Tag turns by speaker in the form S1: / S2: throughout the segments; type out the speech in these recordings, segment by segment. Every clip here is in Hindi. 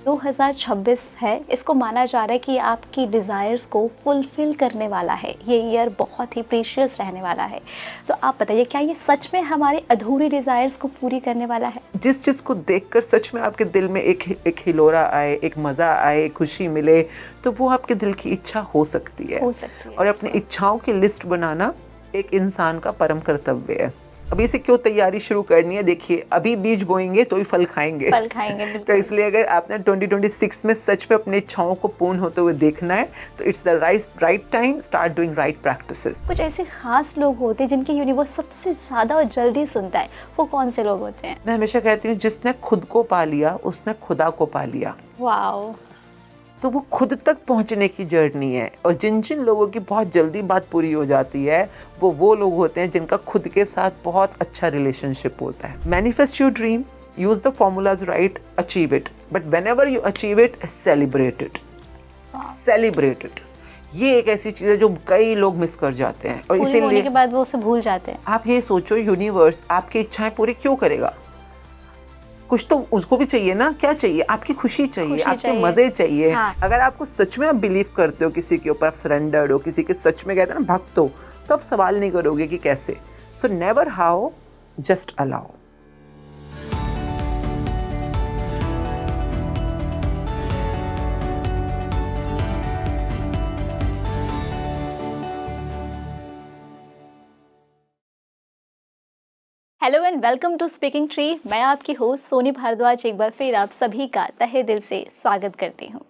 S1: 2026 है, इसको माना जा रहा है कि आपकी डिज़ायर्स को फुलफ़िल करने वाला है। ये ईयर बहुत ही प्रीशियस रहने वाला है। तो आप बताइए, क्या ये सच में हमारे अधूरी डिज़ायर्स को पूरी करने वाला है?
S2: जिस चीज़ को देखकर सच में आपके दिल में एक हिलोरा आए, एक मज़ा आए, खुशी मिले, तो वो आपके दिल की इच्छा हो सकती है।
S1: हो सकती है।
S2: और अपनी इच्छाओं की लिस्ट बनाना एक इंसान का परम कर्तव्य है। अभी से क्यों तैयारी शुरू करनी है? देखिए, अभी बीज बोएंगे तो ही फल खाएंगे।
S1: फल खाएंगे,
S2: तो
S1: बिल्कुल।
S2: इसलिए अगर आपने 2026 में सच में अपनी इच्छाओं को पूर्ण होते हुए देखना है, तो it's the right time, start doing right practices.
S1: कुछ ऐसे खास लोग होते हैं जिनके यूनिवर्स सबसे ज़्यादा और जल्दी सुनता है, वो कौन से लोग होते हैं?
S2: मैं हमेशा कहती हूँ, जिसने खुद को पा लिया उसने खुदा को पा लिया।
S1: वाओ!
S2: तो वो खुद तक पहुंचने की जर्नी है। और जिन जिन लोगों की बहुत जल्दी बात पूरी हो जाती है, वो लोग होते हैं जिनका खुद के साथ बहुत अच्छा रिलेशनशिप होता है। Manifest your dream, use the formulas right, achieve it, but whenever you achieve it, celebrate it. Celebrate it. ये एक ऐसी चीज़ है जो कई लोग मिस कर जाते हैं, और
S1: पूरी होने
S2: इसीलिए
S1: के बाद वो उसे भूल जाते हैं।
S2: आप ये सोचो, यूनिवर्स आपकी इच्छाएं पूरी क्यों करेगा? कुछ तो उसको भी चाहिए ना। क्या चाहिए? आपकी खुशी चाहिए, आपके मजे चाहिए।
S1: हाँ।
S2: अगर आपको सच में आप बिलीव करते हो किसी के ऊपर, आप सरेंडर्ड हो, किसी के सच में कहते हैं ना भक्त हो, तो आप सवाल नहीं करोगे कि कैसे। So never how, just allow.
S1: Hello and welcome to speaking tree. मैं आपकी होस्ट सोनी भारद्वाज एक बार फिर आप सभी का तहे दिल से स्वागत करती हूँ।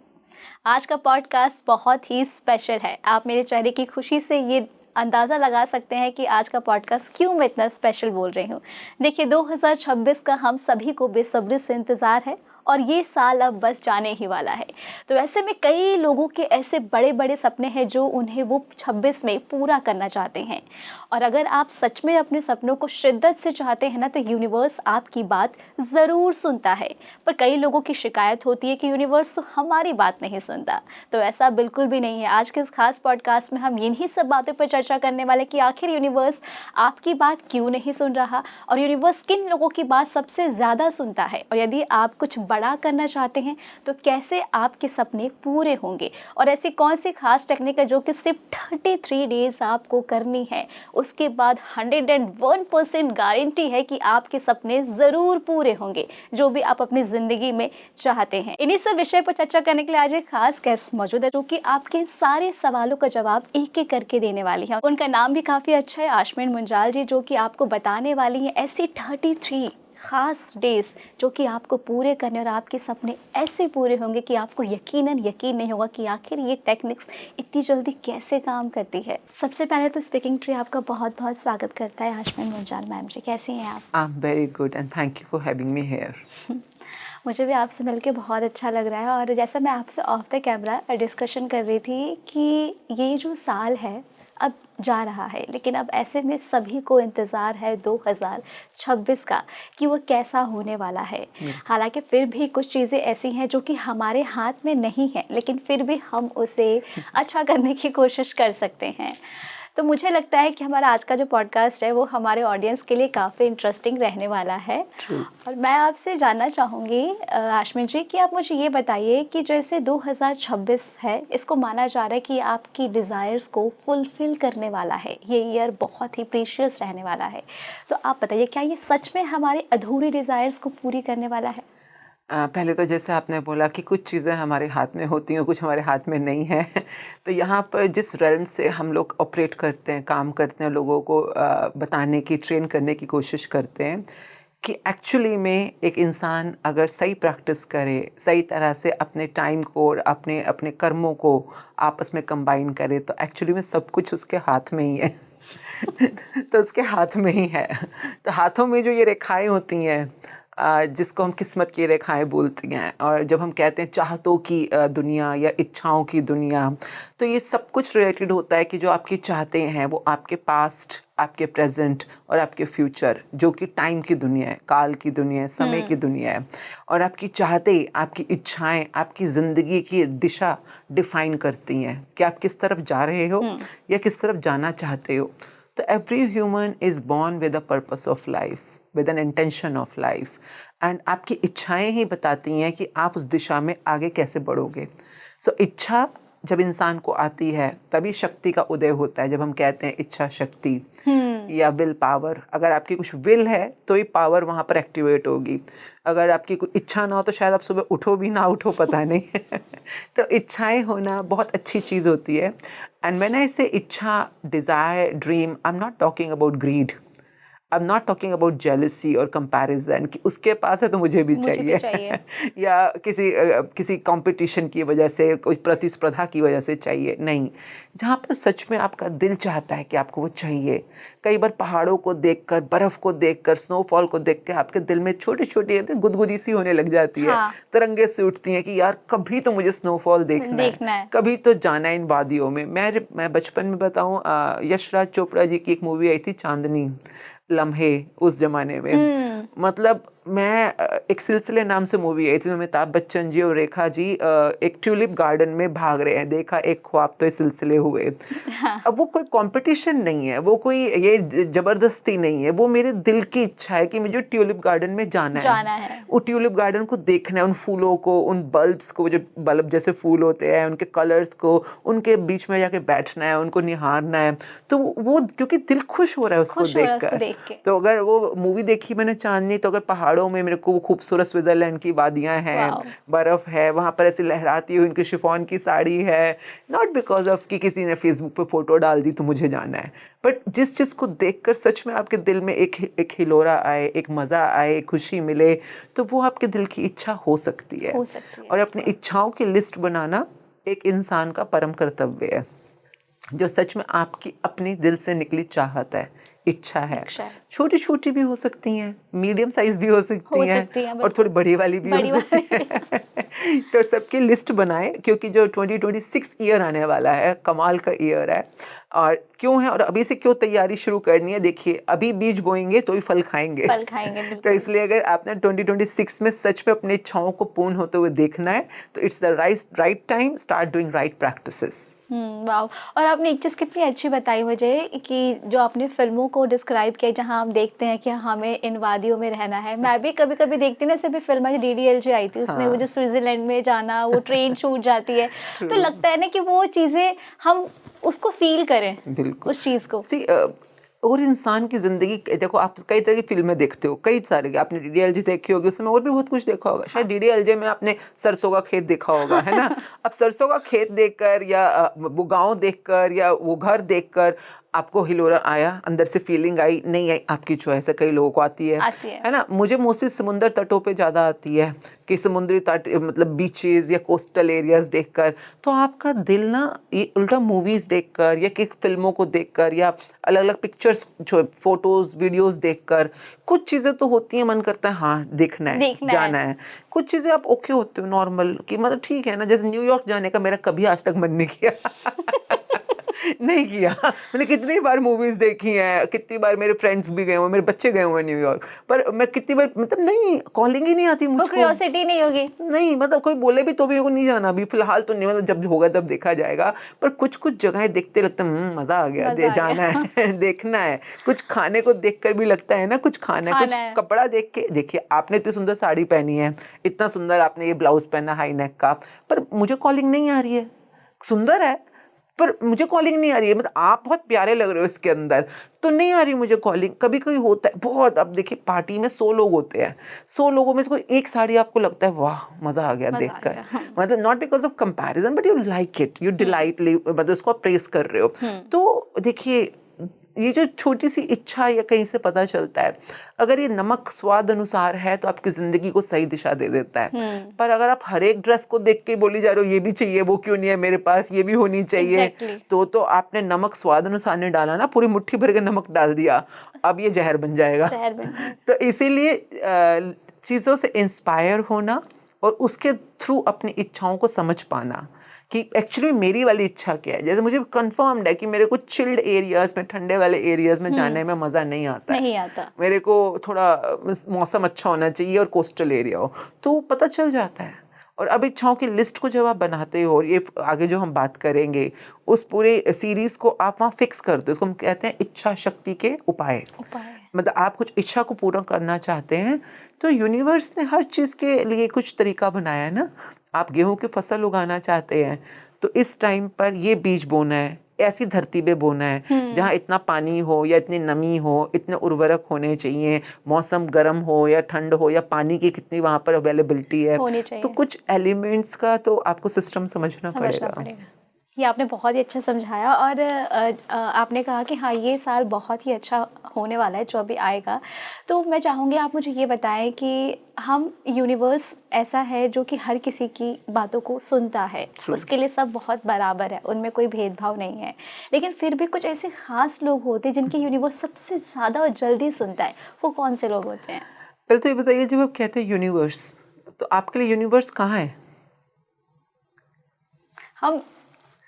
S1: आज का पॉडकास्ट बहुत ही स्पेशल है। आप मेरे चेहरे की खुशी से ये अंदाज़ा लगा सकते हैं कि आज का पॉडकास्ट क्यों मैं इतना स्पेशल बोल रही हूँ। देखिए, 2026 का हम सभी को बेसब्री से इंतज़ार है और ये साल अब बस जाने ही वाला है। तो ऐसे में कई लोगों के ऐसे बड़े बड़े सपने हैं जो उन्हें वो 26 में पूरा करना चाहते हैं। और अगर आप सच में अपने सपनों को शिद्दत से चाहते हैं ना, तो यूनिवर्स आपकी बात ज़रूर सुनता है। पर कई लोगों की शिकायत होती है कि यूनिवर्स तो हमारी बात नहीं सुनता। तो ऐसा बिल्कुल भी नहीं है। आज के इस खास पॉडकास्ट में हम इन्हीं सब बातों पर चर्चा करने वाले कि आखिर यूनिवर्स आपकी बात क्यों नहीं सुन रहा, और यूनिवर्स किन लोगों की बात सबसे ज़्यादा सुनता है, और यदि आप कुछ बड़ा करना चाहते हैं तो कैसे आपके सपने पूरे होंगे, और ऐसी कौन सी खास टेक्निक है जो कि सिर्फ 33 डेज आपको करनी है। उसके बाद 101% गारंटी है कि आपके सपने ज़रूर पूरे होंगे, जो भी आप अपनी ज़िंदगी में चाहते हैं। इन्हीं सब विषय पर चर्चा करने के लिए आज एक खास गेस्ट मौजूद है, जो कि आपके सारे सवालों का जवाब एक एक करके देने वाली है। उनका नाम भी काफ़ी अच्छा है, आशमीन मुंजाल जी, जो कि आपको बताने वाली है ऐसी 33 खास डेज जो कि आपको पूरे करने, और आपके सपने ऐसे पूरे होंगे कि आपको यकीन नहीं होगा कि आखिर ये टेक्निक्स इतनी जल्दी कैसे काम करती है। सबसे पहले तो स्पीकिंग ट्री आपका बहुत बहुत स्वागत करता है। आशमीन मुंजाल मैम जी, कैसी हैं आप?
S2: I am very good and thank you for having me here.
S1: मुझे भी आपसे मिलके बहुत अच्छा लग रहा है। और जैसा मैं आपसे ऑफ द कैमरा डिस्कशन कर रही थी कि ये जो साल है अब जा रहा है, लेकिन अब ऐसे में सभी को इंतज़ार है 2026 का कि वो कैसा होने वाला है। हालांकि फिर भी कुछ चीज़ें ऐसी हैं जो कि हमारे हाथ में नहीं हैं, लेकिन फिर भी हम उसे अच्छा करने की कोशिश कर सकते हैं। तो मुझे लगता है कि हमारा आज का जो पॉडकास्ट है वो हमारे ऑडियंस के लिए काफ़ी इंटरेस्टिंग रहने वाला है। और मैं आपसे जानना चाहूँगी आशमीन जी कि आप मुझे ये बताइए कि जैसे 2026 है, इसको माना जा रहा है कि आपकी डिज़ायर्स को फुलफ़िल करने वाला है। ये ईयर बहुत ही प्रीशियस रहने वाला है। तो आप बताइए, क्या ये सच में हमारे अधूरी डिज़ायर्स को पूरी करने वाला है?
S2: पहले तो जैसे आपने बोला कि कुछ चीज़ें हमारे हाथ में होती हैं, कुछ हमारे हाथ में नहीं है। तो यहाँ पर जिस रेल्म से हम लोग ऑपरेट करते हैं, काम करते हैं, लोगों को बताने की, ट्रेन करने की कोशिश करते हैं कि एक्चुअली में एक इंसान अगर सही प्रैक्टिस करे, सही तरह से अपने टाइम को और अपने अपने कर्मों को आपस में कंबाइन करे, तो एक्चुअली में सब कुछ उसके हाथ में ही है। तो उसके हाथ में ही है। तो हाथों में जो ये रेखाएं होती हैं, जिसको हम किस्मत की रेखाएं बोलती हैं, और जब हम कहते हैं चाहतों की दुनिया या इच्छाओं की दुनिया, तो ये सब कुछ रिलेटेड होता है कि जो आपकी चाहते हैं वो आपके पास्ट, आपके प्रेजेंट और आपके फ्यूचर, जो कि टाइम की दुनिया है, काल की दुनिया है, समय की दुनिया है। और आपकी चाहते, आपकी इच्छाएं आपकी ज़िंदगी की दिशा डिफाइन करती हैं कि आप किस तरफ जा रहे हो या किस तरफ जाना चाहते हो। तो every human is born with a purpose of life, with an intention of life, and आपकी इच्छाएं ही बताती हैं कि आप उस दिशा में आगे कैसे बढ़ोगे। सो इच्छा जब इंसान को आती है तभी शक्ति का उदय होता है। जब हम कहते हैं इच्छा शक्ति या विल पावर, अगर आपकी कुछ विल है तो ही पावर वहाँ पर एक्टिवेट होगी। अगर आपकी कोई इच्छा ना हो तो शायद आप सुबह उठो भी ना उठो, पता नहीं। तो इच्छाएं होना बहुत अच्छी चीज़ होती है। एंड व्हेन आई से इच्छा, desire, dream, I am not talking about grid, I am not talking about jealousy और कंपैरिजन कि उसके पास है तो मुझे भी चाहिए, या किसी कंपटीशन की वजह से, कोई प्रतिस्पर्धा की वजह से चाहिए, नहीं। जहाँ पर सच में आपका दिल चाहता है कि आपको वो चाहिए। कई बार पहाड़ों को देखकर, बर्फ़ को देखकर, स्नोफॉल को देखकर आपके दिल में छोटी छोटी गुदगुदी सी होने लग जाती है।
S1: हाँ।
S2: तरंगे से उठती हैं कि यार कभी तो मुझे स्नोफॉल देखना है, कभी तो जाना है इन वादियों में। मैं बचपन में बताऊँ, यशराज चोपड़ा जी की एक मूवी आई थी चांदनी लम्हे, उस जमाने में, मतलब मैं एक सिलसिले नाम से मूवी आई थी, अमिताभ बच्चन जी और रेखा जी एक ट्यूलिप गार्डन में भाग रहे हैं, देखा एक ख्वाब तो ये सिलसिले हुए।
S1: हाँ।
S2: अब वो कोई कंपटीशन नहीं है, वो कोई ये जबरदस्ती नहीं है, वो मेरे दिल की इच्छा है कि मुझे ट्यूलिप गार्डन में जाना है। वो ट्यूलिप गार्डन को देखना है, उन फूलों को, उन बल्ब्स को, जो बल्ब जैसे फूल होते हैं, उनके कलर्स को, उनके बीच में जाके बैठना है, उनको निहारना है। तो वो क्योंकि दिल खुश हो रहा है उसको देख कर। तो अगर वो मूवी देखी मैंने चांदनी, तो अगर पहाड़ों में मेरे को वो खूबसूरत स्विट्जरलैंड की वादियां हैं, बर्फ है, वहाँ पर ऐसी लहराती हुई उनकी शिफॉन की साड़ी है, नॉट बिकॉज ऑफ कि किसी ने फेसबुक पे फोटो डाल दी तो मुझे जाना है, बट जिस चीज़ को देखकर सच में आपके दिल में एक हिलोरा आए, एक मज़ा आए, खुशी मिले, तो वो आपके दिल की इच्छा हो सकती है। और अपनी इच्छाओं की लिस्ट बनाना एक इंसान का परम कर्तव्य है, जो सच में आपकी अपनी दिल से निकली चाहत है, इच्छा है। छोटी छोटी भी हो सकती हैं, मीडियम साइज भी हो सकती हैं, और थोड़ी बड़ी वाली भी हो सकती है। तो सबकी लिस्ट बनाएं, क्योंकि जो 2026 ईयर आने वाला है, कमाल का ईयर है। और क्यों है, और अभी से क्यों तैयारी शुरू करनी है, देखिए अभी बीज बोएंगे तो ही फल खाएंगे। तो इसलिए अगर आपने 2026 में सच में अपनी इच्छाओं को पूर्ण होते हुए देखना है, तो it's the right time, start doing right practices.
S1: वाह। और आपने एक चीज़ कितनी अच्छी बताई मुझे कि जो आपने फिल्मों को डिस्क्राइब किया जहां हम देखते हैं कि हमें इन वादियों में रहना है। मैं भी कभी कभी देखती हूँ ना, सभी फिल्म DDLJ आई थी, उसमें वो जो स्विट्जरलैंड में जाना, वो ट्रेन छूट जाती है, तो लगता है ना कि वो चीज़ें हम उसको फील करें, उस चीज़ को।
S2: और इंसान की ज़िंदगी, देखो आप कई तरह की फिल्में देखते हो, कई सारे, आपने DDLJ देखी होगी, उसमें और भी बहुत कुछ देखा होगा। शायद DDLJ में आपने सरसों का खेत देखा होगा, है ना। अब सरसों का खेत देखकर, या वो गांव देखकर, या वो घर देखकर आपको हिलोरा आया, अंदर से फीलिंग आई, नहीं आई, आपकी चॉइस है। कई लोगों को आती है ना। मुझे मोस्टली समुद्र तटों पे ज़्यादा आती है, कि समुद्री तट, मतलब बीचेस या कोस्टल एरियाज देखकर, तो आपका दिल ना ये उल्टा मूवीज़ देखकर, या किस फिल्मों को देखकर, या अलग अलग पिक्चर्स, फोटोज, वीडियोस देखकर, कुछ चीज़ें तो होती हैं मन करता है हाँ देखना है, जाना है। कुछ चीज़ें आप ओके होते हो नॉर्मल, कि मतलब ठीक है ना। जैसे न्यूयॉर्क जाने का मेरा कभी आज तक मन नहीं किया। नहीं किया। मैंने कितनी बार मूवीज़ देखी हैं, कितनी बार मेरे फ्रेंड्स भी गए हुए, मेरे बच्चे गए हुए न्यूयॉर्क, पर मैं कितनी बार, मतलब नहीं, कॉलिंग ही नहीं आती मुझको,
S1: क्यूरियोसिटी नहीं होगी, नहीं,
S2: मतलब कोई बोले भी तो भी को नहीं जाना, अभी फिलहाल तो नहीं, मतलब जब होगा तब देखा जाएगा। पर कुछ जगहें देखते लगता है मज़ा आ गया, जाना है, देखना है। कुछ खाने को देखकर भी लगता है ना, कुछ खाना है, कुछ कपड़ा देख के, देखिए आपने इतनी सुंदर साड़ी पहनी है, इतना सुंदर आपने ये ब्लाउज पहना हाई नेक का, पर मुझे कॉलिंग नहीं आ रही है। सुंदर है पर मुझे कॉलिंग नहीं आ रही है, मतलब आप बहुत प्यारे लग रहे हो इसके अंदर, तो नहीं आ रही मुझे कॉलिंग। कभी कभी होता है बहुत, अब देखिए पार्टी में 100 लोग होते हैं, 100 लोगों में से कोई एक साड़ी आपको लगता है वाह मज़ा आ गया देखकर, मतलब not because of comparison, but you like it, you delightedly, मतलब उसको आप प्रेस कर रहे हो। तो देखिए ये जो छोटी सी इच्छा या कहीं से पता चलता है, अगर ये नमक स्वाद अनुसार है तो आपकी ज़िंदगी को सही दिशा दे देता है। पर अगर आप हर एक ड्रेस को देख के बोली जा रहे हो ये भी चाहिए, वो क्यों नहीं है मेरे पास, ये भी होनी चाहिए, तो आपने नमक स्वाद अनुसार नहीं डाला ना, पूरी मुट्ठी भर के नमक डाल दिया, अब ये जहर बन जाएगा। तो इसीलिए चीज़ों से इंस्पायर होना और उसके थ्रू अपनी इच्छाओं को समझ पाना कि एक्चुअली मेरी वाली इच्छा क्या है। जैसे मुझे कंफर्म्ड है कि मेरे को चिल्ड एरियाज में, ठंडे वाले एरियाज में जाने में मज़ा नहीं आता, मेरे को थोड़ा मौसम अच्छा होना चाहिए और कोस्टल एरिया हो, तो पता चल जाता है। और अब इच्छाओं की लिस्ट को जब आप बनाते हो, और ये आगे जो हम बात करेंगे उस पूरे सीरीज को आप वहाँ फिक्स करते हो, उसको हम कहते हैं इच्छा शक्ति के उपाय। मतलब आप कुछ इच्छा को पूरा करना चाहते हैं तो यूनिवर्स ने हर चीज़ के लिए कुछ तरीका बनाया है ना। आप गेहूं की फसल उगाना चाहते हैं तो इस टाइम पर ये बीज बोना है, ऐसी धरती पे बोना है जहाँ इतना पानी हो या इतनी नमी हो, इतने उर्वरक होने चाहिए, मौसम गर्म हो या ठंड हो, या पानी की कितनी वहाँ पर अवेलेबिलिटी है, तो कुछ एलिमेंट्स का तो आपको सिस्टम समझना पड़ेगा।
S1: ये आपने बहुत ही अच्छा समझाया। और आपने कहा कि हाँ ये साल बहुत ही अच्छा होने वाला है जो अभी आएगा। तो मैं चाहूँगी आप मुझे ये बताएं कि हम यूनिवर्स ऐसा है जो कि हर किसी की बातों को सुनता है, उसके लिए सब बहुत बराबर है, उनमें कोई भेदभाव नहीं है, लेकिन फिर भी कुछ ऐसे ख़ास लोग होते हैं जिनकी यूनिवर्स सबसे ज़्यादा और जल्दी सुनता है। वो कौन से लोग होते हैं?
S2: पहले तो ये बताइए, जब आप कहते हैं यूनिवर्स, तो आपके लिए यूनिवर्स कहाँ है?
S1: हम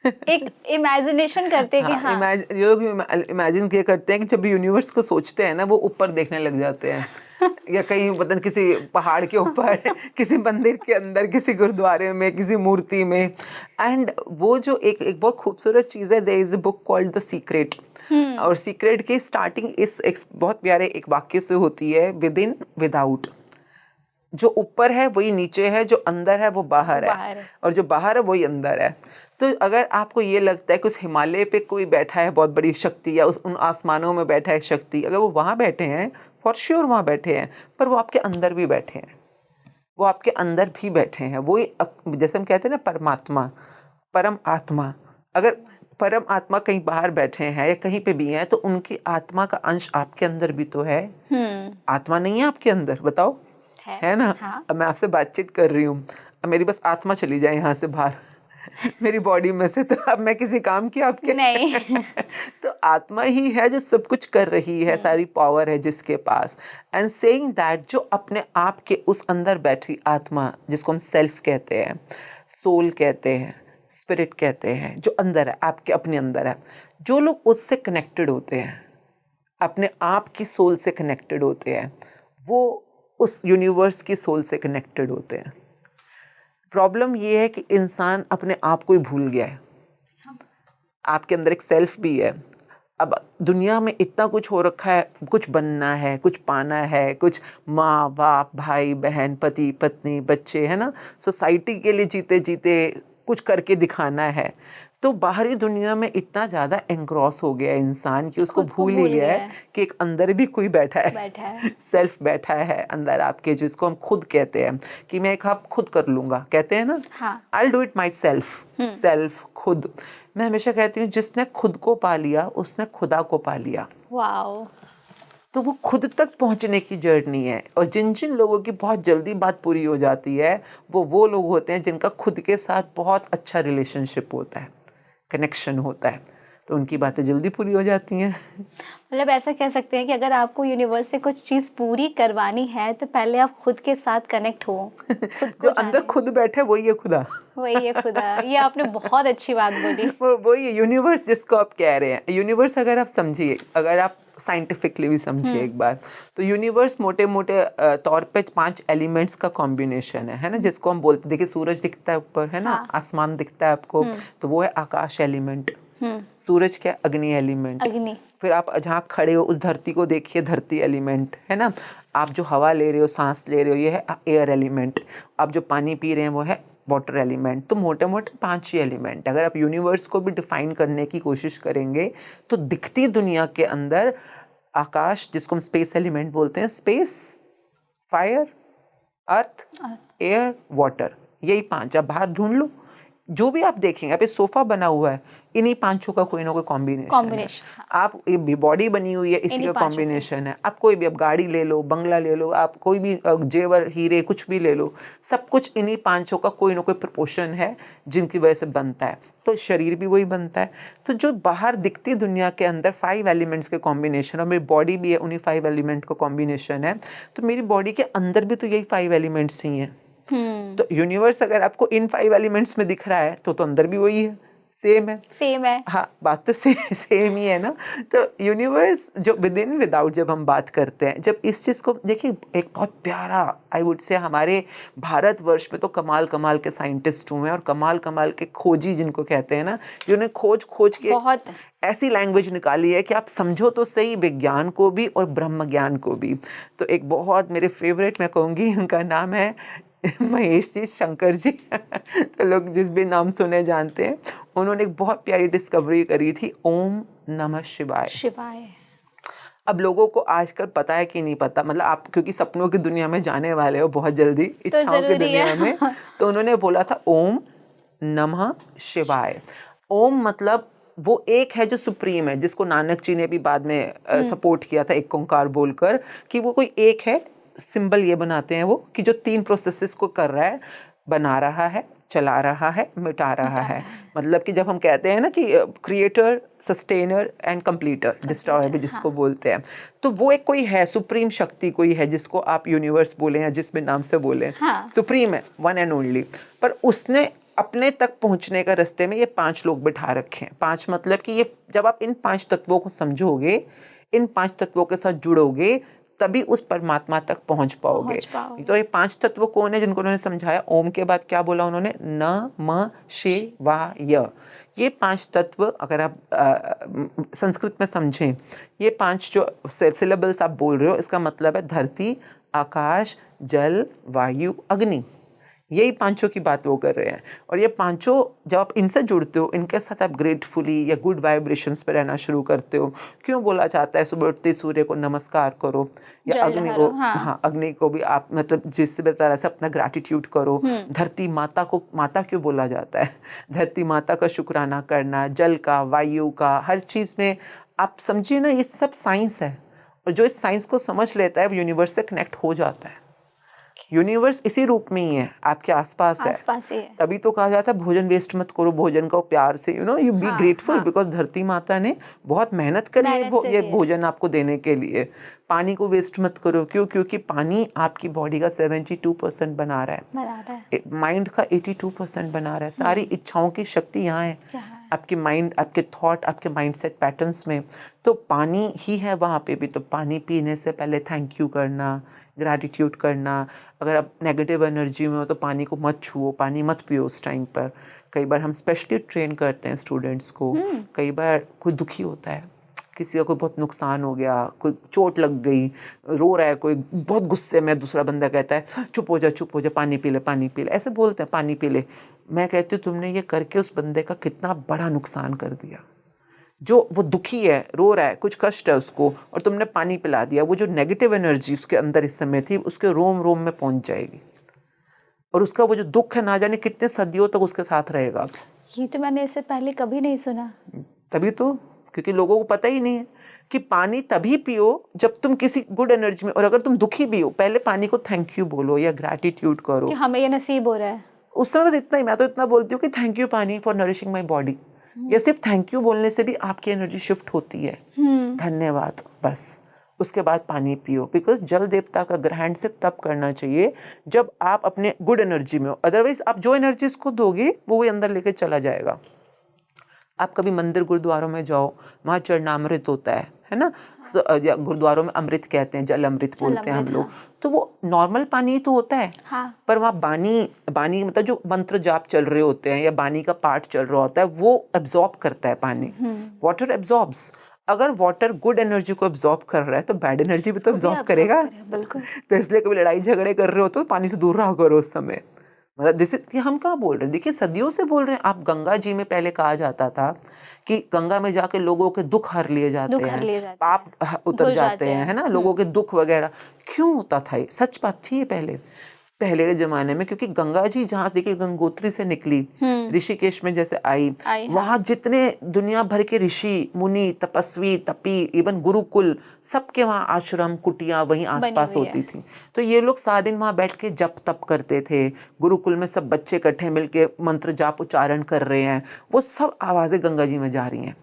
S1: एक इमेजिनेशन करते हैं कि हाँ,
S2: ये लोग इमेजिन किया करते हैं कि जब यूनिवर्स को सोचते हैं ना, वो ऊपर देखने लग जाते हैं या कहीं मतलब किसी पहाड़ के ऊपर किसी मंदिर के अंदर, किसी गुरुद्वारे में, किसी मूर्ति में। एंड वो जो एक बहुत खूबसूरत चीज़ है, there is a book called the secret. और सीक्रेट की स्टार्टिंग इस एक बहुत प्यारे एक वाक्य से होती है, विद इन विदाउट। जो ऊपर है वही नीचे है, जो अंदर है वो बाहर है, और जो बाहर है वही अंदर है। तो अगर आपको ये लगता है कि उस हिमालय पे कोई बैठा है बहुत बड़ी शक्ति, या उन आसमानों में बैठा है शक्ति, अगर वो वहाँ बैठे हैं, फॉर श्योर वहाँ बैठे हैं, पर वो आपके अंदर भी बैठे हैं, वो आपके अंदर भी बैठे हैं। वही जैसे हम कहते हैं ना परमात्मा, परम आत्मा, अगर परम आत्मा कहीं बाहर बैठे हैं या कहीं पे भी हैं, तो उनकी आत्मा का अंश आपके अंदर भी तो है। आत्मा नहीं है आपके अंदर? बताओ, है ना? हाँ। अब मैं आपसे बातचीत कर रही हूँ, अब मेरी बस आत्मा चली जाए यहाँ से बाहर मेरी बॉडी में से, तो अब मैं किसी काम की आपके नहीं तो आत्मा ही है जो सब कुछ कर रही है, सारी पावर है जिसके पास। एंड सेइंग दैट, जो अपने आप के उस अंदर बैठी आत्मा, जिसको हम सेल्फ कहते हैं, सोल कहते हैं, स्पिरिट कहते हैं, जो अंदर है आपके, अपने अंदर है, जो लोग उससे कनेक्टेड होते हैं, अपने आप की सोल से कनेक्टेड होते हैं, वो उस यूनिवर्स की सोल से कनेक्टेड होते हैं। प्रॉब्लम ये है कि इंसान अपने आप को ही भूल गया है। आपके अंदर एक सेल्फ भी है। अब दुनिया में इतना कुछ हो रखा है, कुछ बनना है, कुछ पाना है, कुछ माँ बाप, भाई बहन, पति पत्नी, बच्चे, है ना, सोसाइटी के लिए जीते जीते कुछ करके दिखाना है। तो बाहरी दुनिया में इतना ज़्यादा एंग्रॉस हो गया है इंसान कि उसको भूल ही गया है कि एक अंदर भी कोई बैठा है। सेल्फ बैठा है अंदर आपके, जिसको हम खुद कहते हैं कि मैं एक आप खुद कर लूँगा, कहते हैं ना, I will do it my self. Self, खुद। मैं हमेशा कहती हूँ, जिसने खुद को पा लिया उसने खुदा को पा लिया। वाओ। तो वो खुद तक पहुंचने की जर्नी है। और जिन जिन लोगों की बहुत जल्दी बात पूरी हो जाती है, वो लोग होते हैं जिनका खुद के साथ बहुत अच्छा रिलेशनशिप होता है, कनेक्शन होता है, तो उनकी बातें जल्दी पूरी हो जाती हैं। मतलब
S1: ऐसा कह सकते हैं कि अगर आपको यूनिवर्स से कुछ चीज़ पूरी करवानी है तो पहले आप खुद के साथ कनेक्ट हो।
S2: जो अंदर खुद बैठे वही है खुदा।
S1: वही है खुदा। ये आपने बहुत अच्छी बात बोली।
S2: वही है यूनिवर्स जिसको आप कह रहे हैं। यूनिवर्स अगर आप समझिए, अगर आप साइंटिफिकली भी समझिए एक बार, तो यूनिवर्स मोटे मोटे तौर पे 5 एलिमेंट्स का कॉम्बिनेशन है ना, जिसको हम बोलते, देखिए सूरज दिखता है ऊपर, है ना, आसमान दिखता है आपको, तो वो है आकाश एलिमेंट। सूरज क्या? अग्नि एलिमेंट। अग्नि। फिर आप जहाँ खड़े हो उस धरती को देखिए, धरती एलिमेंट, है ना। आप जो हवा ले रहे हो, सांस ले रहे हो, ये है एयर एलिमेंट। आप जो पानी पी रहे हैं वो है वाटर एलिमेंट। तो मोटे मोटे 5 ही एलिमेंट। अगर आप यूनिवर्स को भी डिफाइन करने की कोशिश करेंगे तो दिखती दुनिया के अंदर आकाश, जिसको हम स्पेस एलिमेंट बोलते हैं, स्पेस, फायर, अर्थ, एयर, वाटर, यही 5। आप बाहर ढूंढ लो, जो भी आप देखेंगे, आप सोफा बना हुआ है, इन्हीं 5 का कोई ना कोई कॉम्बिनेशन है। आप ये बॉडी बनी हुई है, इसी का कॉम्बिनेशन है। आप कोई भी, आप गाड़ी ले लो, बंगला ले लो, आप कोई भी जेवर, हीरे, कुछ भी ले लो, सब कुछ इन्हीं 5 का कोई ना कोई प्रपोर्शन है जिनकी वजह से बनता है। तो शरीर भी वही बनता है। तो जो बाहर दिखती दुनिया के अंदर 5 एलिमेंट्स के कॉम्बिनेशन, और मेरी बॉडी भी है उन्हीं 5 एलिमेंट का कॉम्बिनेशन है, तो मेरी बॉडी के अंदर भी तो यही 5 एलिमेंट्स ही हैं। तो यूनिवर्स अगर आपको इन 5 एलिमेंट्स में दिख रहा है तो अंदर भी वही है। सेम है।
S1: सेम है।
S2: हाँ, बात तो सेम ही है ना। तो यूनिवर्स जो विद इन विदाउट जब हम बात करते हैं, जब इस चीज़ को देखिए, एक बहुत प्यारा आई वुड से हमारे भारतवर्ष में तो कमाल कमाल के साइंटिस्ट हुए हैं और कमाल कमाल के खोजी जिनको कहते हैं ना, जिन्होंने खोज के
S1: बहुत
S2: ऐसी लैंग्वेज निकाली है कि आप समझो तो सही विज्ञान को भी और ब्रह्म ज्ञान को भी। तो एक बहुत मेरे फेवरेट मैं कहूँगी, उनका नाम है महेश जी, शंकर जी। तो लोग जिस भी नाम सुने जानते हैं। उन्होंने एक बहुत प्यारी डिस्कवरी करी थी, ओम नमः शिवाय।
S1: शिवाय।
S2: अब लोगों को आजकल पता है कि नहीं पता, मतलब आप क्योंकि सपनों की दुनिया में जाने वाले हो बहुत जल्दी, इच्छाओं की दुनिया में, तो उन्होंने बोला था ओम नमः शिवाय। ओम मतलब वो एक है जो सुप्रीम है, जिसको नानक जी ने भी बाद में सपोर्ट किया था एक ओंकार बोलकर, कि वो कोई एक है। सिंबल ये बनाते हैं वो कि जो 3 प्रोसेसेस को कर रहा है, बना रहा है, चला रहा है, मिटा रहा है। मतलब कि जब हम कहते हैं ना कि क्रिएटर, सस्टेनर एंड कंप्लीटर, डिस्ट्रॉयर भी जिसको बोलते हैं, तो वो एक कोई है, सुप्रीम शक्ति कोई है, जिसको आप यूनिवर्स बोलें या जिस भी नाम से बोलें, सुप्रीम है, वन एंड ओनली। पर उसने अपने तक पहुंचने का रास्ते में ये 5 लोग बिठा रखे हैं। 5 मतलब कि ये जब आप इन 5 तत्वों को समझोगे, इन 5 तत्वों के साथ जुड़ोगे, तभी उस परमात्मा तक पहुंच पाओगे। तो ये 5 तत्व कौन है जिनको उन्होंने समझाया? ओम के बाद क्या बोला उन्होंने? नमः शिवाय। ये 5 तत्व अगर आप संस्कृत में समझें, ये 5 जो सिलेबल्स आप बोल रहे हो, इसका मतलब है धरती, आकाश, जल, वायु, अग्नि। यही 5 की बात वो कर रहे हैं। और ये 5 जब आप इनसे जुड़ते हो, इनके साथ आप ग्रेटफुली या गुड वाइब्रेशंस पे रहना शुरू करते हो। क्यों बोला जाता है सुबह उठते सूर्य को नमस्कार करो, या अग्नि को, हाँ अग्नि को भी आप मतलब जिस तरह से अपना ग्रैटिट्यूड करो। धरती माता को माता क्यों बोला जाता है? धरती माता का शुक्राना करना, जल का, वायु का, हर चीज़ में आप समझिए ना, ये सब साइंस है। और जो इस साइंस को समझ लेता है वो यूनिवर्स से कनेक्ट हो जाता है। यूनिवर्स इसी रूप में ही है, आपके आसपास है। तभी तो कहा जाता है भोजन वेस्ट मत करो, भोजन को प्यार से, यू बी ग्रेटफुल, बिकॉज धरती माता ने बहुत मेहनत करी है ये भोजन आपको देने के लिए। पानी को वेस्ट मत करो, क्यों? क्योंकि पानी आपकी बॉडी का 72% बना रहा है, माइंड का 82% बना रहा है। सारी इच्छाओं की शक्ति यहाँ है, आपके माइंड, आपके थॉट, आपके माइंडसेट पैटर्न्स में। तो पानी ही है वहाँ पे भी। तो पानी पीने से पहले थैंक यू करना, ग्रैटिट्यूड करना। अगर आप नेगेटिव एनर्जी में हो तो पानी को मत छुओ, पानी मत पियो उस टाइम पर। कई बार हम स्पेशली ट्रेन करते हैं स्टूडेंट्स को। कई बार कोई दुखी होता है, किसी का कोई बहुत नुकसान हो गया, कोई चोट लग गई, रो रहा है, कोई बहुत गुस्से में, दूसरा बंदा कहता है चुप हो जा, पानी पी ले, पानी पी ले, ऐसे बोलते हैं पानी पी ले। मैं कहती हूँ तुमने ये करके उस बंदे का कितना बड़ा नुकसान कर दिया। जो वो दुखी है, रो रहा है, कुछ कष्ट है उसको, और तुमने पानी पिला दिया, वो जो नेगेटिव एनर्जी उसके अंदर इस समय थी, उसके रोम रोम में पहुंच जाएगी। और उसका वो जो दुख है, ना जाने कितने सदियों तक उसके साथ रहेगा।
S1: ये तो मैंने इससे पहले कभी नहीं सुना।
S2: तभी तो, क्योंकि लोगों को पता ही नहीं है कि पानी तभी पियो जब तुम किसी गुड एनर्जी में, और अगर तुम दुखी भी हो, पहले पानी को थैंक यू बोलो या ग्रैटिट्यूड करो
S1: कि हमें ये नसीब हो रहा है।
S2: उस समय बस इतना ही। मैं तो इतना बोलती हूँ कि थैंक यू पानी फॉर नरिशिंग माई बॉडी। या सिर्फ थैंक यू बोलने से भी आपकी एनर्जी शिफ्ट होती है। धन्यवाद, बस। उसके बाद पानी पियो, बिकॉज जल देवता का ग्रहण सिर्फ तब करना चाहिए जब आप अपने गुड एनर्जी में हो। अदरवाइज आप जो एनर्जी इसको दोगे वो भी अंदर लेके चला जाएगा। आप कभी मंदिर गुरुद्वारों में जाओ, वहाँ चरणामृत होता है ना, गुरुद्वारों में अमृत कहते हैं, जल अमृत बोलते हैं हम लोग। तो वो नॉर्मल पानी ही तो होता है। पर वहाँ बानी मतलब जो मंत्र जाप चल रहे होते हैं या बानी का पाठ चल रहा होता है, वो एब्जॉर्ब करता है पानी। Water absorbs. अगर वाटर गुड एनर्जी को एब्जॉर्ब कर रहा है तो बैड एनर्जी भी तो एब्जॉर्ब करेगा।
S1: बिल्कुल।
S2: तो इसलिए कभी लड़ाई झगड़े कर रहे हो तो पानी से दूर रहा करो उस समय। मतलब हम कहाँ बोल रहे हैं, देखिए सदियों से बोल रहे हैं। आप गंगा जी में पहले कहा जाता था कि गंगा में जाके लोगों के दुख हर लिए जाते हैं, पाप उतर जाते हैं, है ना, लोगों के दुख वगैरह। क्यों होता था ये? सच बात थी ये पहले के जमाने में, क्योंकि गंगा जी जहाँ देखिए गंगोत्री से निकली, ऋषिकेश में जैसे आई वहाँ जितने दुनिया भर के ऋषि मुनि, तपस्वी, तपी, इवन गुरुकुल, सबके वहाँ आश्रम कुटिया वहीं आसपास होती थी। तो ये लोग 7 दिन वहाँ बैठ के जप तप करते थे। गुरुकुल में सब बच्चे इकट्ठे मिलके मंत्र जाप उच्चारण कर रहे हैं, वो सब आवाज़ें गंगा जी में जा रही हैं।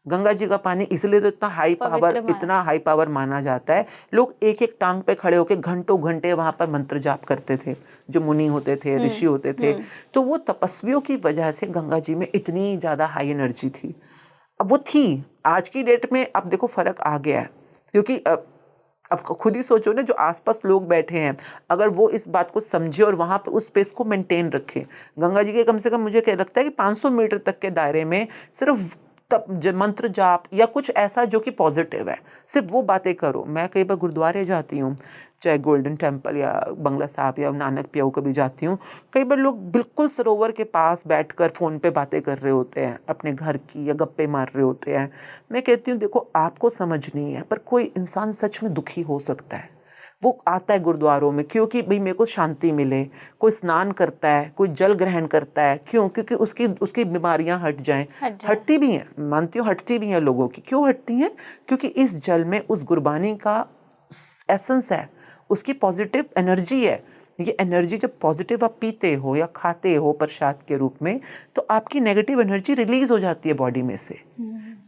S2: गंगा जी का पानी इसलिए तो
S1: पवित्र माना
S2: इतना हाई पावर माना जाता है। लोग एक एक टांग पे खड़े होकर घंटों घंटे वहां पर मंत्र जाप करते थे, जो मुनि होते थे, ऋषि होते थे। तो वो तपस्वियों की वजह से गंगा जी में इतनी ज्यादा हाई एनर्जी थी। अब वो थी, आज की डेट में अब देखो फर्क आ गया है, क्योंकि अब खुद ही सोचो ना, जो आसपास लोग बैठे हैं, अगर वो इस बात को समझे और वहां पे उस स्पेस को मेंटेन रखे। गंगा जी के कम से कम मुझे क्या लगता है कि 500 मीटर तक के दायरे में सिर्फ तब मंत्र जाप या कुछ ऐसा जो कि पॉजिटिव है, सिर्फ वो बातें करो। मैं कई बार गुरुद्वारे जाती हूँ, चाहे गोल्डन टेम्पल या बंगला साहब या नानक पियाऊ कभी जाती हूँ, कई बार लोग बिल्कुल सरोवर के पास बैठकर फ़ोन पे बातें कर रहे होते हैं, अपने घर की, या गप्पे मार रहे होते हैं। मैं कहती हूँ देखो, आपको समझ नहीं है, पर कोई इंसान सच में दुखी हो सकता है, वो आता है गुरुद्वारों में, क्योंकि भाई मेरे को शांति मिले। कोई स्नान करता है, कोई जल ग्रहण करता है, क्यों? क्योंकि उसकी बीमारियां हट जाएं। हटती भी हैं, मानती हूँ, हटती भी हैं लोगों की। क्यों हटती हैं? क्योंकि इस जल में उस गुरबानी का एसेंस है, उसकी पॉजिटिव एनर्जी है। ये एनर्जी जब पॉजिटिव आप पीते हो या खाते हो प्रसाद के रूप में, तो आपकी नेगेटिव एनर्जी रिलीज हो जाती है बॉडी में से।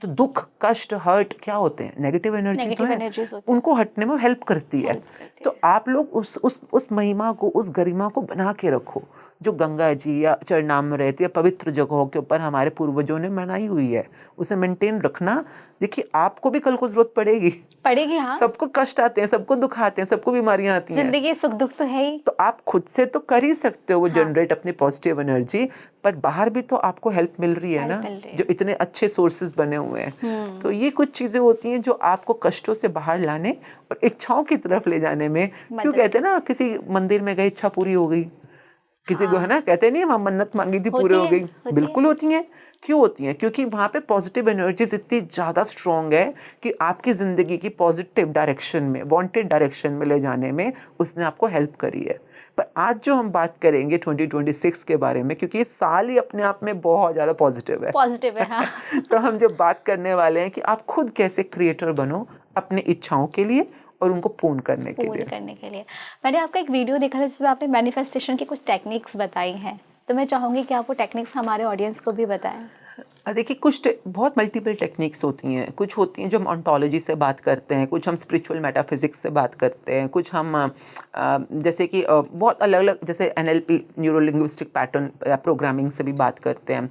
S2: तो दुख, कष्ट, हर्ट क्या होते हैं? नेगेटिव एनर्जी तो है, उनको हटने में हेल्प करती है। तो आप लोग उस महिमा को, उस गरिमा को बना के रखो, जो गंगा जी या चरणामृत या पवित्र जगहों के ऊपर हमारे पूर्वजों ने मनाई हुई है, उसे मेंटेन रखना। देखिए, आपको भी कल को जरूरत पड़ेगी। हाँ, सबको कष्ट आते हैं, सबको दुख आते हैं, सबको बीमारियां आती हैं,
S1: जिंदगी सुख दुख तो है ही।
S2: तो आप खुद से तो कर ही सकते हो वो जनरेट अपनी पॉजिटिव एनर्जी, पर बाहर भी तो आपको हेल्प मिल रही है ना, जो इतने अच्छे सोर्सेज बने हुए हैं। तो ये कुछ चीजें होती हैं जो आपको कष्टों से बाहर लाने और इच्छाओं की तरफ ले जाने में। क्यों कहते हैं ना, किसी मंदिर में गए, इच्छा पूरी हो गई, किसी को है ना, कहते नहीं वहां मन्नत मांगी थी, पूरी हो गई। बिल्कुल होती है। क्यों होती है? क्योंकि वहां पे पॉजिटिव एनर्जीज इतनी ज्यादा स्ट्रांग है कि आपकी जिंदगी की पॉजिटिव डायरेक्शन में, वांटेड डायरेक्शन में ले जाने में उसने आपको हेल्प करी है। पर आज जो हम बात करेंगे 2026 के बारे में, क्योंकि ये साल ही अपने आप में बहुत ज्यादा पॉजिटिव है। हाँ। तो हम जो बात करने वाले हैं कि आप खुद कैसे क्रिएटर बनो अपनी इच्छाओं के लिए और उनको पूर्ण करने के लिए।
S1: मैंने आपका एक वीडियो देखा था जिसमें आपने मैनिफेस्टेशन की कुछ टेक्निक्स बताई हैं, तो मैं चाहूंगी कि आप वो टेक्निक्स हमारे ऑडियंस को भी बताएं।
S2: देखिए, कुछ बहुत मल्टीपल टेक्निक्स होती हैं। कुछ होती हैं जो हम ऑन्टोलॉजी से बात करते हैं, कुछ हम स्पिरिचुअल मेटाफिजिक्स से बात करते हैं, कुछ हम जैसे कि बहुत अलग अलग, जैसे NLP, न्यूरो लिंग्विस्टिक पैटर्न या प्रोग्रामिंग से भी बात करते हैं।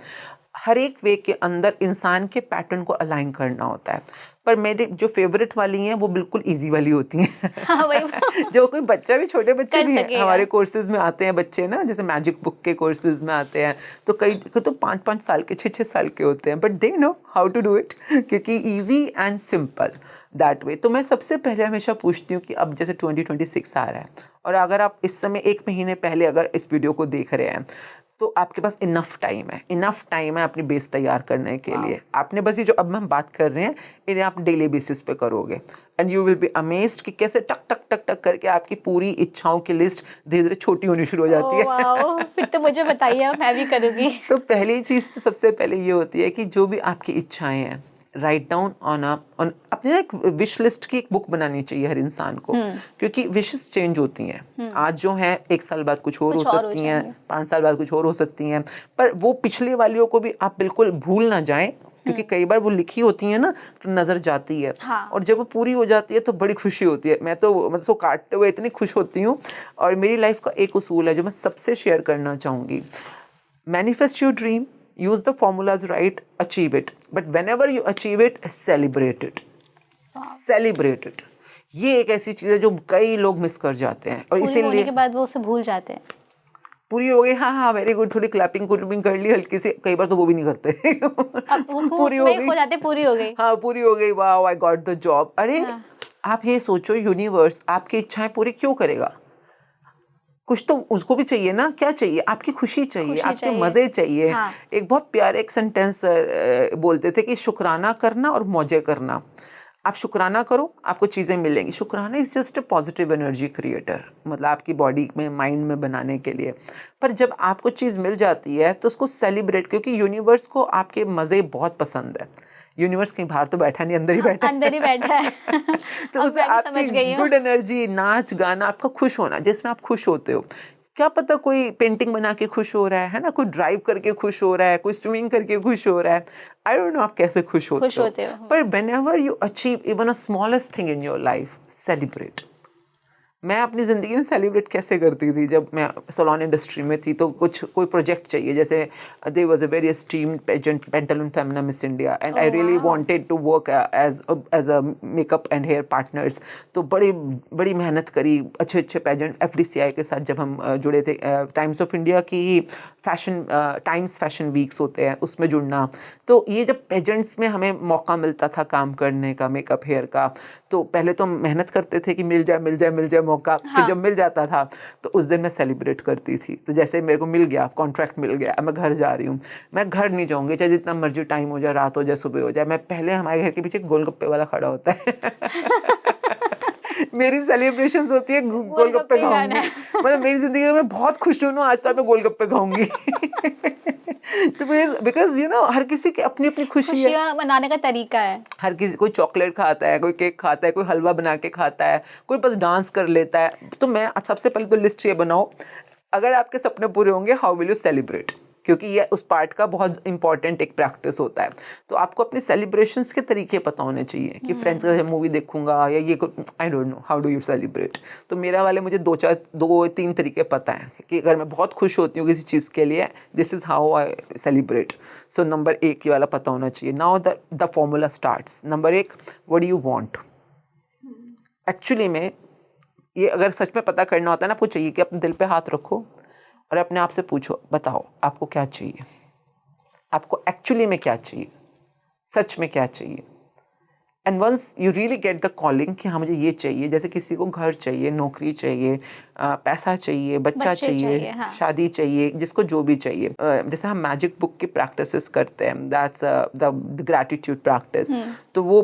S2: हर एक वे के अंदर इंसान के पैटर्न को अलाइन करना होता है। पर मेरे जो फेवरेट वाली हैं वो बिल्कुल इजी वाली होती हैं। हाँ, जो कोई बच्चा भी, छोटे बच्चे भी हैं, हमारे कोर्सेज में आते हैं बच्चे ना, जैसे मैजिक बुक के कोर्सेज में आते हैं, तो कई तो 5-5 साल के, 6-6 साल के होते हैं, but they know how to do it, क्योंकि easy and simple that way. तो मैं सबसे पहले हमेशा पूछती हूँ कि अब जैसे 2026 आ रहा है, और अगर आप इस समय 1 महीने पहले अगर इस वीडियो को देख रहे हैं, तो आपके पास इनफ टाइम है अपनी बेस तैयार करने के लिए। आपने बस ये जो अब हम बात कर रहे हैं, इन्हें आप डेली बेसिस पे करोगे, and you will be amazed कि कैसे टक टक टक टक करके आपकी पूरी इच्छाओं की लिस्ट धीरे धीरे छोटी होनी शुरू हो जाती है।
S1: फिर तो मुझे बताइए, मैं भी करूँगी।
S2: तो पहली चीज़ तो सबसे पहले ये होती है कि जो भी आपकी इच्छाएं हैं, राइट डाउन ऑन अपने एक विश लिस्ट की एक बुक बनानी चाहिए हर इंसान को, क्योंकि विशेस चेंज होती हैं। आज जो है 1 साल बाद कुछ और हो सकती हैं, 5 साल बाद कुछ और हो सकती हैं, पर वो पिछले वालियों को भी आप बिल्कुल भूल ना जाएं, क्योंकि कई बार वो लिखी होती है ना, तो नजर जाती है। हाँ। और जब वो पूरी हो जाती है तो बड़ी खुशी होती है। मैं तो मतलब काटते हुए इतनी खुश होती हूँ। और मेरी लाइफ का एक उसूल है जो मैं सबसे शेयर करना चाहूँगी, manifest your dream, use the formulas right, achieve it, but whenever you achieve it, celebrate it. Celebrate it. ये एक ऐसी चीज है जो कई लोग मिस कर जाते हैं, और इसीलिए
S1: होने के बाद वो उसे भूल जाते हैं।
S2: पूरी हो गई, हाँ वेरी गुड, थोड़ी क्लैपिंग कर ली हल्की सी, कई बार तो वो भी नहीं करते।
S1: पूरी हो गई, पूरी हो गई,
S2: हाँ पूरी हो गई, वाह आई गॉट द जॉब। अरे आप ये सोचो, यूनिवर्स आपकी इच्छाएं पूरी क्यों करेगा? कुछ तो उसको भी चाहिए ना। क्या चाहिए? आपकी खुशी चाहिए, आपके मजे चाहिए। हाँ। एक बहुत प्यारे एक सेंटेंस बोलते थे कि शुक्राना करना और मौजे करना। आप शुक्राना करो, आपको चीजें मिलेंगी। शुक्राना is just a positive energy creator, मतलब आपकी बॉडी में, माइंड में बनाने के लिए। पर जब आपको चीज मिल जाती है तो उसको सेलिब्रेट, क्योंकि यूनिवर्स को आपके मजे बहुत पसंद है। यूनिवर्स कहीं बाहर तो बैठा नहीं, अंदर ही बैठा है। तो उसे आपकी गुड एनर्जी, नाच गाना, आपका खुश होना, जिसमें आप खुश होते हो, क्या पता कोई पेंटिंग बना के खुश हो रहा है ना, कोई ड्राइव करके खुश हो रहा है, कोई स्विमिंग करके खुश हो रहा है। आई डोंट नो आप कैसे खुश होते हो, पर whenever you achieve even a smallest thing in your life, celebrate. मैं अपनी ज़िंदगी में सेलिब्रेट कैसे करती थी, जब मैं सलोन इंडस्ट्री में थी तो कोई प्रोजेक्ट चाहिए, जैसे there was a very esteemed pageant Pantaloons Femina Miss India and I really wanted to work as a makeup and hair partners. तो बड़ी मेहनत करी, अच्छे पेजेंट एफडीसीआई के साथ जब हम जुड़े थे, टाइम्स ऑफ इंडिया की टाइम्स फैशन वीक्स होते हैं उसमें जुड़ना। तो ये जब पेजेंट्स में हमें मौका मिलता था काम करने का, मेकअप हेयर का, तो पहले तो हम मेहनत करते थे कि मिल जाए मौका। फिर जब मिल जाता था तो उस दिन मैं सेलिब्रेट करती थी। तो जैसे मेरे को मिल गया, कॉन्ट्रैक्ट मिल गया, अब मैं घर जा रही हूँ, मैं घर नहीं जाऊँगी चाहे जितना मर्जी टाइम हो जाए, रात हो जाए, सुबह हो जाए, मैं पहले हमारे घर के पीछे गोलगप्पे वाला खड़ा होता है मेरी सेलिब्रेशंस होती है गोलगप्पे खाऊंगी। मतलब मेरी जिंदगी में मैं बहुत खुश हूँ ना, आज तक मैं गोलगप्पे खाऊंगी तो बिकॉज यू नो हर किसी की अपनी अपनी खुशियाँ
S1: मनाने का तरीका है।
S2: हर किसी, कोई चॉकलेट खाता है, कोई केक खाता है, कोई हलवा बना के खाता है, कोई बस डांस कर लेता है। तो मैं सबसे पहले तो लिस्ट ये बनाओ, अगर आपके सपने पूरे होंगे हाउ विल यू सेलिब्रेट, क्योंकि ये उस पार्ट का बहुत इंपॉर्टेंट एक प्रैक्टिस होता है। तो आपको अपने सेलिब्रेशंस के तरीके पता होने चाहिए कि फ्रेंड्स के साथ मूवी देखूंगा या ये, I don't know how do you celebrate. तो मेरा वाले मुझे 2-3 तरीके पता है कि अगर मैं बहुत खुश होती हूँ किसी चीज़ के लिए, this is how I celebrate. So number 1 ये वाला पता होना चाहिए। Now the formula starts. Number 1, what do you want. Actually में ये अगर सच में पता करना होता है ना, आपको चाहिए कि अपने दिल पे हाथ रखो और अपने आप से पूछो, बताओ आपको क्या चाहिए, आपको एक्चुअली में क्या चाहिए, सच में क्या चाहिए। And once you really get the calling कि हाँ मुझे ये चाहिए, जैसे किसी को घर चाहिए, नौकरी चाहिए, पैसा चाहिए, बच्चा चाहिए,
S1: हाँ।
S2: शादी चाहिए, जिसको जो भी चाहिए। जैसे हम मैजिक बुक की प्रैक्टिसेस करते हैं, दैट्स द ग्रैटिट्यूड प्रैक्टिस। तो वो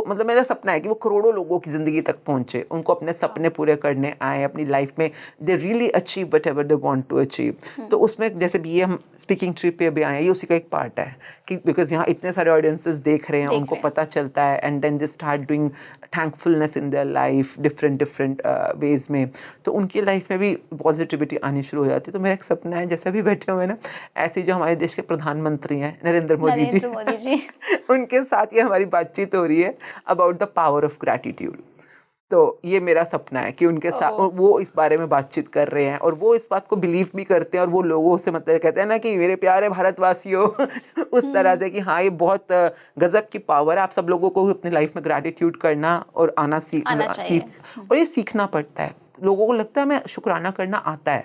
S2: मतलब मेरा सपना है कि वो करोड़ों लोगों की ज़िंदगी तक पहुँचे, उनको अपने सपने पूरे करने आए अपनी लाइफ में, they really achieve whatever they want to achieve. तो उसमें जैसे भी ये हम स्पीकिंग ट्रिप पे भी आए हैं, ये उसी का एक पार्ट है कि बिकॉज यहाँ इतने सारे ऑडियंसेस देख रहे हैं, उनको पता चलता है, and then they start doing thankfulness in their life different ways में। तो उनकी लाइफ में भी पॉजिटिविटी आनी शुरू हो जाती है। तो मेरा एक सपना है, जैसे भी बैठे हुए ना, ऐसे जो हमारे देश के प्रधानमंत्री हैं नरेंद्र मोदी जी उनके साथ ये हमारी बातचीत हो रही है about the power of gratitude. तो ये मेरा सपना है कि उनके साथ वो इस बारे में बातचीत कर रहे हैं और वो इस बात को बिलीव भी करते हैं, और वो लोगों से मतलब कहते हैं ना कि मेरे प्यारे भारतवासियों उस तरह से कि हाँ ये बहुत गजब की पावर है। आप सब लोगों को अपनी लाइफ में ग्रैटिट्यूड करना और आना और ये सीखना पड़ता है। लोगों को लगता है हमें शुक्राना करना आता है,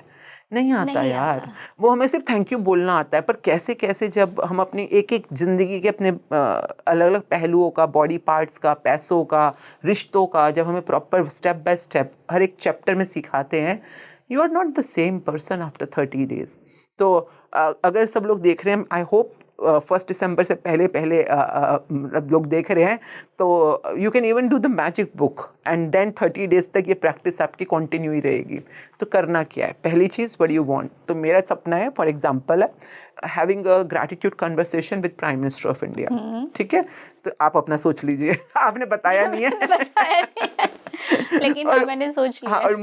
S2: नहीं आता यार। वो हमें सिर्फ थैंक यू बोलना आता है, पर कैसे कैसे जब हम अपनी एक एक जिंदगी के अपने अलग अलग पहलुओं का, बॉडी पार्ट्स का, पैसों का, रिश्तों का, जब हमें प्रॉपर स्टेप बाय स्टेप हर एक चैप्टर में सिखाते हैं, you are not the same person after 30 days। तो अगर सब लोग देख रहे हैं, आई होप 1 दिसंबर से पहले लोग देख रहे हैं, तो you can even do the magic book and then 30 days तक ये प्रैक्टिस आपकी कंटिन्यू ही रहेगी। तो करना क्या है, पहली चीज़ व्हाट यू वांट। तो मेरा सपना है, फॉर एग्जांपल है having a gratitude conversation with prime minister of India. ठीक है, तो आप अपना सोच लीजिए आपने बताया नहीं है
S1: लेकिन और, मैंने सोच लिया।
S2: हाँ, और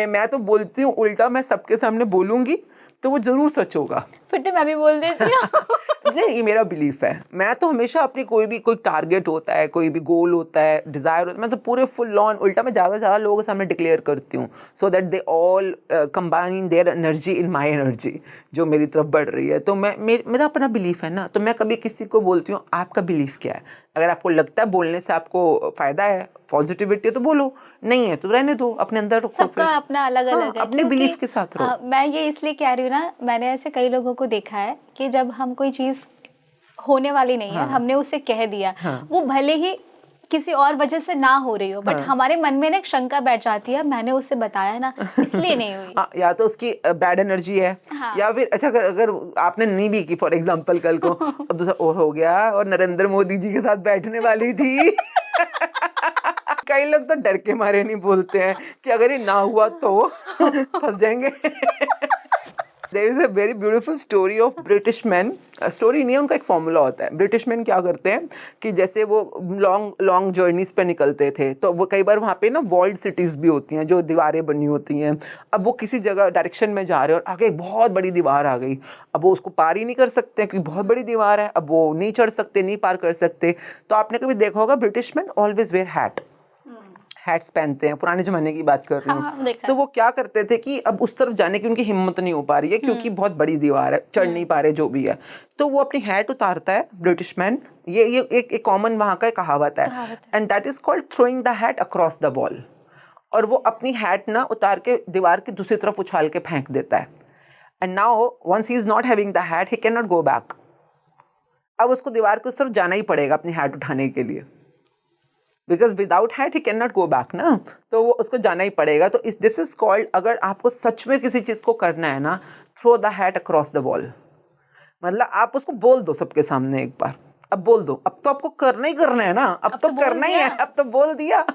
S2: मैं तो बोलती हूँ उल्टा, मैं सबके सामने बोलूँगी तो वो जरूर सच होगा,
S1: फिर तो मैं भी बोल देती हूँ
S2: नहीं, ये मेरा बिलीफ है। मैं तो हमेशा अपनी कोई टारगेट होता है, कोई भी गोल होता है, डिजायर होता है, मैं तो पूरे फुल ऑन उल्टा मैं ज़्यादा से ज़्यादा लोगों के सामने डिक्लेयर करती हूँ, so that they all combine their energy in my energy जो मेरी तरफ बढ़ रही है। तो मेरा अपना बिलीफ है ना, तो मैं कभी किसी को बोलती हूँ आपका बिलीफ क्या है। अगर आपको लगता है बोलने से आपको फ़ायदा है, पॉजिटिविटी, तो बोलो, नहीं है तो रहने दो, अपने अंदर रखो।
S1: सबका अपना अलग अलग है,
S2: अपने बिलीफ के साथ रहो।
S1: मैं ये इसलिए कह रही हूँ ना, मैंने ऐसे कई लोगों को देखा है कि जब हम कोई चीज़ होने वाली नहीं है, हमने उसे कह दिया, वो भले ही किसी और वजह से ना हो रही हो, बट हमारे मन में ना एक शंका बैठ जाती है, मैंने उससे बताया ना इसलिए नहीं हुई।
S2: या तो उसकी बैड एनर्जी है, या फिर अच्छा अगर आपने नहीं भी की, फॉर एग्जांपल कल को और दूसरा और हो गया और नरेंद्र मोदी जी के साथ बैठने वाली थी कई लोग तो डर के मारे नहीं बोलते हैं कि अगर ये ना हुआ तो फंस जाएंगे there is a very beautiful story of British man. Story नहीं है, उनका एक फॉर्मूला होता है. ब्रिटिश मैन क्या करते हैं कि जैसे वो लॉन्ग जर्नीज पे निकलते थे, तो वो कई बार वहाँ पे ना वॉल्ड सिटीज भी होती हैं जो दीवारें बनी होती हैं. अब वो किसी जगह डायरेक्शन में जा रहे हैं और आगे एक बहुत बड़ी दीवार आ गई. अब वो उसको पार ही नहीं कर सकते क्योंकि बहुत बड़ी दीवार है. अब वो नहीं चढ़ सकते, नहीं पार कर सकते. तो आपने कभी देखा होगा British man always wear hats पहनते हैं, पुराने जमाने की बात कर रही हूँ.
S1: हाँ, देखा
S2: तो वो क्या करते थे कि अब उस तरफ जाने की उनकी हिम्मत नहीं हो पा रही है क्योंकि बहुत बड़ी दीवार है, चढ़ नहीं पा रहे जो भी है. तो वो अपनी हैट उतारता है ब्रिटिश मैन. ये एक कॉमन वहाँ का कहावत है, and that is called throwing the hat across the wall. और वो अपनी हैट ना उतार के दीवार की दूसरी तरफ उछाल के फेंक देता है. And now once he is not having the hat, he can not go back. अब उसको दीवार की उस तरफ जाना ही पड़ेगा अपनी हैट उठाने के लिए, because without hat he can not go back ना. तो वो उसको जाना ही पड़ेगा. तो दिस इज कॉल्ड, अगर आपको सच में किसी चीज को करना है ना, throw the hat across the wall. मतलब आप उसको बोल दो सबके सामने एक बार, अब बोल दो. अब तो आपको करना ही करना है ना, अब तो करना ही है, अब तो बोल दिया.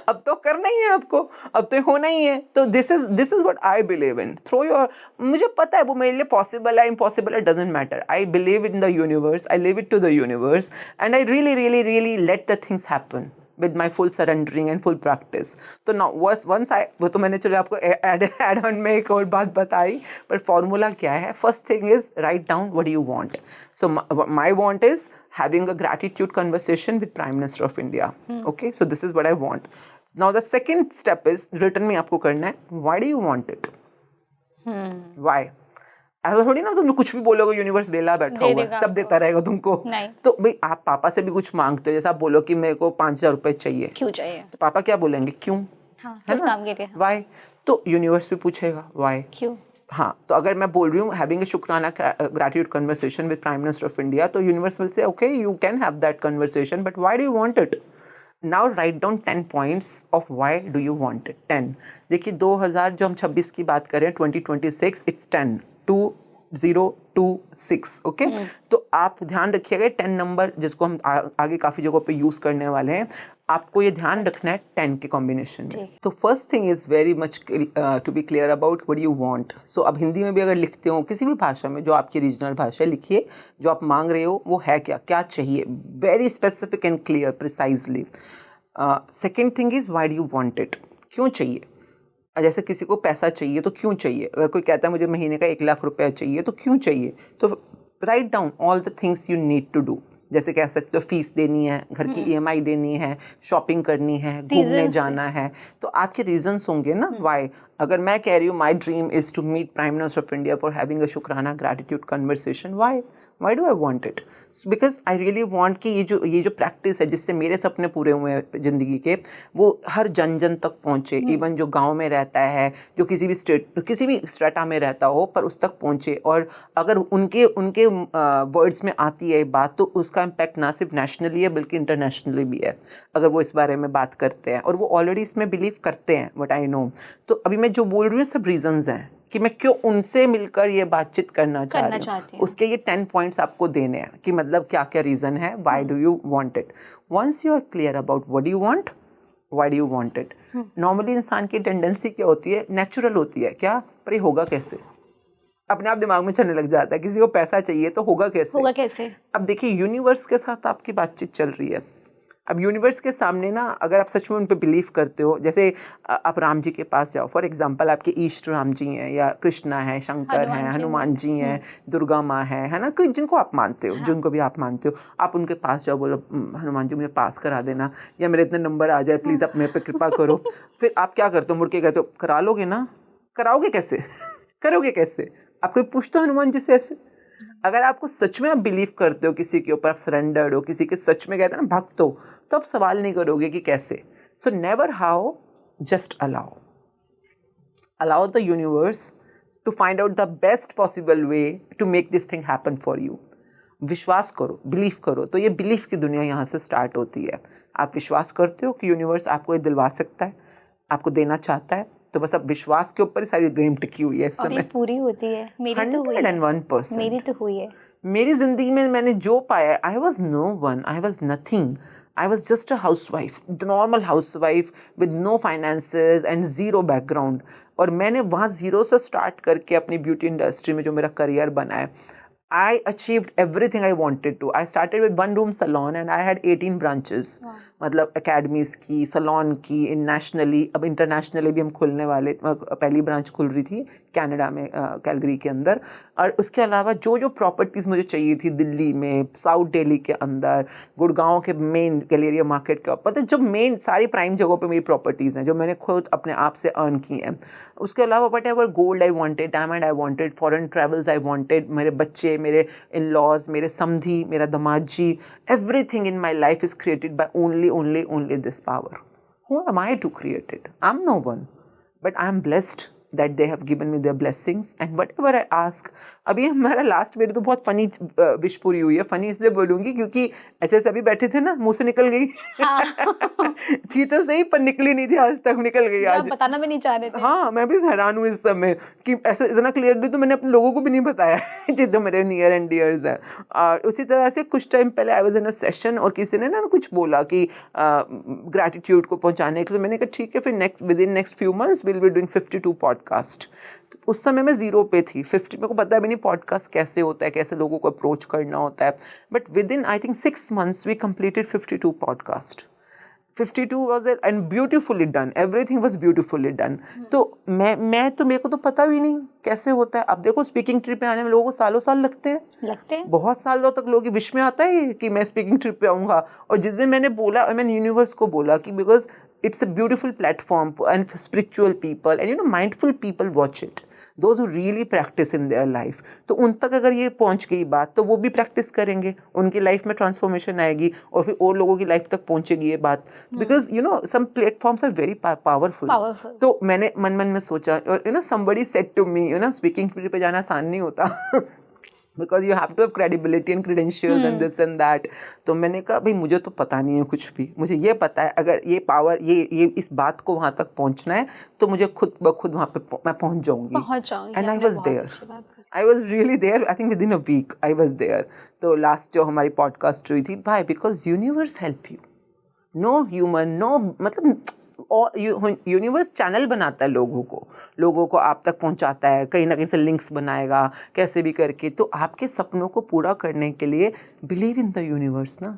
S2: अब तो करना ही है आपको, अब तो होना ही है. तो this is what I believe in. Throw your, मुझे पता है वो मेरे लिए पॉसिबल है, इम्पॉसिबल है, doesn't matter. I believe in the universe, I live it to the universe, and I really let the things happen with my full surrendering and full practice. So now once I, वो तो मैंने चलो आपको add on में एक और बात बताई, पर फॉर्मूला क्या है? First thing is write down what you want. So my want is having a gratitude conversation with Prime Minister of India. Okay, so this is what I want. Now the second step is written में आपको करना है, why do you want it? Why? ऐसा थोड़ी ना तुम कुछ भी बोलोगे यूनिवर्स बेला बैठा हुआ है, सब देता रहेगा तुमको. तो भाई आप पापा से भी कुछ मांगते हो, जैसे आप बोलो कि मेरे को 5,000 रुपए चाहिए,
S1: क्यों चाहिए,
S2: तो पापा क्या बोलेंगे? क्यों?
S1: हाँ, किस काम के लिए?
S2: वाई. तो यूनिवर्स भी पूछेगा वाई,
S1: क्यों.
S2: हाँ. तो अगर मैं बोल रही हूँ हैविंग अ शुक्राना gratitude conversation with prime minister of India, तो universe will say okay you can have that conversation, but why do you want it? Now write down 10 points of why do you want it. 10. देखिए 2000 जो हम 26 की बात करें, 2026, इट्स 10 2026. ओके, तो आप ध्यान रखिएगा 10 नंबर जिसको हम आगे काफी जगहों पे यूज करने वाले हैं, आपको ये ध्यान रखना है 10 के कॉम्बिनेशन में. तो first thing is very much to be clear about what you want. So अब हिंदी में भी अगर लिखते हो, किसी भी भाषा में जो आपकी रीजनल भाषा है, लिखिए जो आप मांग रहे हो वो है क्या चाहिए, very specific and clear, precisely. Second thing is why do you want it, क्यों चाहिए. जैसे किसी को पैसा चाहिए तो क्यों चाहिए. अगर कोई कहता है मुझे महीने का 1 लाख रुपया चाहिए, तो क्यों चाहिए. तो write down all the things you need to do. जैसे कह सकते हो फीस देनी है, घर की EMI देनी है, शॉपिंग करनी है, घूमने जाना है, तो आपके रीजंस होंगे ना वाई. अगर मैं कह रही हूँ my dream is to meet prime minister of India for having a शुक्राना gratitude conversation, why do I want it? Because I really want कि ये जो प्रैक्टिस है जिससे मेरे सपने पूरे हुए हैं ज़िंदगी के, वो हर जन तक पहुँचे. इवन जो गांव में रहता है, जो किसी भी स्ट्रेटा में रहता हो, पर उस तक पहुँचे. और अगर उनके वर्ड्स में आती है बात, तो उसका इम्पैक्ट ना सिर्फ नेशनली है बल्कि इंटरनेशनली भी है, अगर वो इस बारे में बात करते हैं और वो ऑलरेडी इसमें बिलीव करते हैं, व्हाट आई नो. तो अभी मैं जो बोल रही हूँ सब रीजंस हैं कि मैं क्यों उनसे मिलकर ये बातचीत करना चाहती हूँ. उसके ये 10 पॉइंट्स आपको देने हैं कि मतलब क्या क्या रीज़न है, why do you want it. Once you are clear about what you want, why do you want it. Normally इंसान की टेंडेंसी क्या होती है, नेचुरल होती है, क्या पर ये होगा कैसे, अपने आप दिमाग में चलने लग जाता है. किसी को पैसा चाहिए तो होगा कैसे. अब देखिए यूनिवर्स के साथ आपकी बातचीत चल रही है. अब यूनिवर्स के सामने ना, अगर आप सच में उन पे बिलीव करते हो, जैसे आप राम जी के पास जाओ, फॉर एग्जांपल आपके ईष्ट राम जी हैं, या कृष्णा है, शंकर हैं, हनुमान जी हैं, दुर्गा माँ है ना, कोई जिनको आप मानते हो, जिनको भी आप मानते हो, आप उनके पास जाओ, बोलो हनुमान जी मुझे पास करा देना, या मेरे इतने नंबर आ जाए प्लीज़, आप मेरे पे कृपा करो. फिर आप क्या करते हो, मुड़ के कहते हो करा लोगे ना. कराओगे कैसे? करोगे कैसे? आप कोई पूछते हो हनुमान जी से ऐसे? अगर आपको सच में आप बिलीव करते हो किसी के ऊपर, आप सरेंडर्ड हो, किसी के सच में कहते हैं ना भक्त हो, तो आप सवाल नहीं करोगे कि कैसे. So never how, just allow the universe to find out the best possible way to make this thing happen for you. विश्वास करो, बिलीव करो. तो ये बिलीव की दुनिया यहाँ से स्टार्ट होती है. आप विश्वास करते हो कि यूनिवर्स आपको ये दिलवा सकता है, आपको देना चाहता है, तो बस अब विश्वास के ऊपर ही सारी गेम टिकी हुई है इस समय.
S1: पूरी होती है. मेरी तो हुई है.
S2: 101%.
S1: मेरी तो हुई है.
S2: मेरी जिंदगी में मैंने जो पाया, I was no one, I was nothing. I was just a housewife, normal housewife with no finances and zero background. और मैंने वहाँ ज़ीरो से स्टार्ट करके अपनी ब्यूटी इंडस्ट्री में जो मेरा करियर बना है, I achieved everything I wanted to. I started with one room salon and I had 18 branches. मतलब अकेडमीज़ की, सलोन की, नेशनली, अब इंटरनेशनली भी हम खुलने वाले, पहली ब्रांच खुल रही थी कनाडा में, कैलगरी के अंदर. और उसके अलावा जो जो प्रॉपर्टीज़ मुझे चाहिए थी दिल्ली में, साउथ दिल्ली के अंदर, गुड़गांव के मेन गैलेरिया मार्केट के ऊपर, तो जो मेन सारी प्राइम जगहों पे मेरी प्रॉपर्टीज़ हैं जो मैंने खुद अपने आप से अर्न की हैं. उसके अलावा what ever gold I wanted, diamond I wanted, foreign travels I wanted, मेरे बच्चे, मेरे इन लॉज, मेरे समधी, मेरा दामाद जी, everything in my life is created by only this power. Who am I to create it? I'm no one. But I'm blessed that they have given me their blessings and whatever I ask. अभी हमारा लास्ट मेरी तो बहुत फनी विश पूरी हुई है. फनी इसलिए बोलूँगी क्योंकि ऐसे सभी बैठे थे ना, मुंह से निकल गई. थी तो सही पर निकली नहीं थी आज तक, निकल गई आज.
S1: बताना भी नहीं चाह रहे थे.
S2: हाँ, मैं भी हैरान हूँ इस समय कि ऐसे इतना क्लियरली तो मैंने अपने लोगों को भी नहीं बताया जो मेरे नियर एंड डियर्स हैं. और उसी तरह से कुछ टाइम पहले I was in a session और किसी ने ना कुछ बोला कि ग्रैटिट्यूड को पहुँचाने के लिए. मैंने कहा ठीक है, फिर next few months will be doing 52 podcast. उस समय मैं ज़ीरो पे थी. 50 मेरे को पता भी नहीं पॉडकास्ट कैसे होता है, कैसे लोगों को अप्रोच करना होता है. But within I think 6 months we completed 52 podcast. 52 was it and beautifully done. Everything was beautifully done. तो मैं तो मेरे को तो पता भी नहीं कैसे होता है. अब देखो स्पीकिंग ट्रिप पे आने में लोगों को सालों साल लगते हैं. बहुत सालों तक लोगों की विश में आता है कि मैं स्पीकिंग ट्रिप पे आऊँगा. और जिस दिन मैंने बोला, मैंने यूनिवर्स को बोला कि because it's a beautiful platform and for spiritual people and mindful people watch it, those who really practice in their life. तो उन तक अगर ये पहुंच गई बात तो वो भी प्रैक्टिस करेंगे, उनकी लाइफ में ट्रांसफॉर्मेशन आएगी और फिर और लोगों की लाइफ तक पहुंचेगी ये बात. Because some platforms are very powerful. तो मैंने मन में सोचा और somebody said to me, speaking पे जाना आसान नहीं होता. Because you have to have credibility and credentials and this and that. तो मैंने कहा भाई मुझे तो पता नहीं है कुछ भी. मुझे ये पता है अगर ये पावर ये इस बात को वहाँ तक पहुँचना है तो मुझे खुद ब खुद वहाँ पे मैं पहुँच जाऊँगी. And I was there. I was really there. I think within a week I was there. तो लास्ट जो हमारी पॉडकास्ट हुई थी, why? Because universe help you. No human, no मतलब और यूनिवर्स चैनल बनाता है लोगों को आप तक पहुंचाता है, कहीं ना कहीं से लिंक्स बनाएगा कैसे भी करके. तो आपके सपनों को पूरा करने के लिए बिलीव इन द यूनिवर्स ना,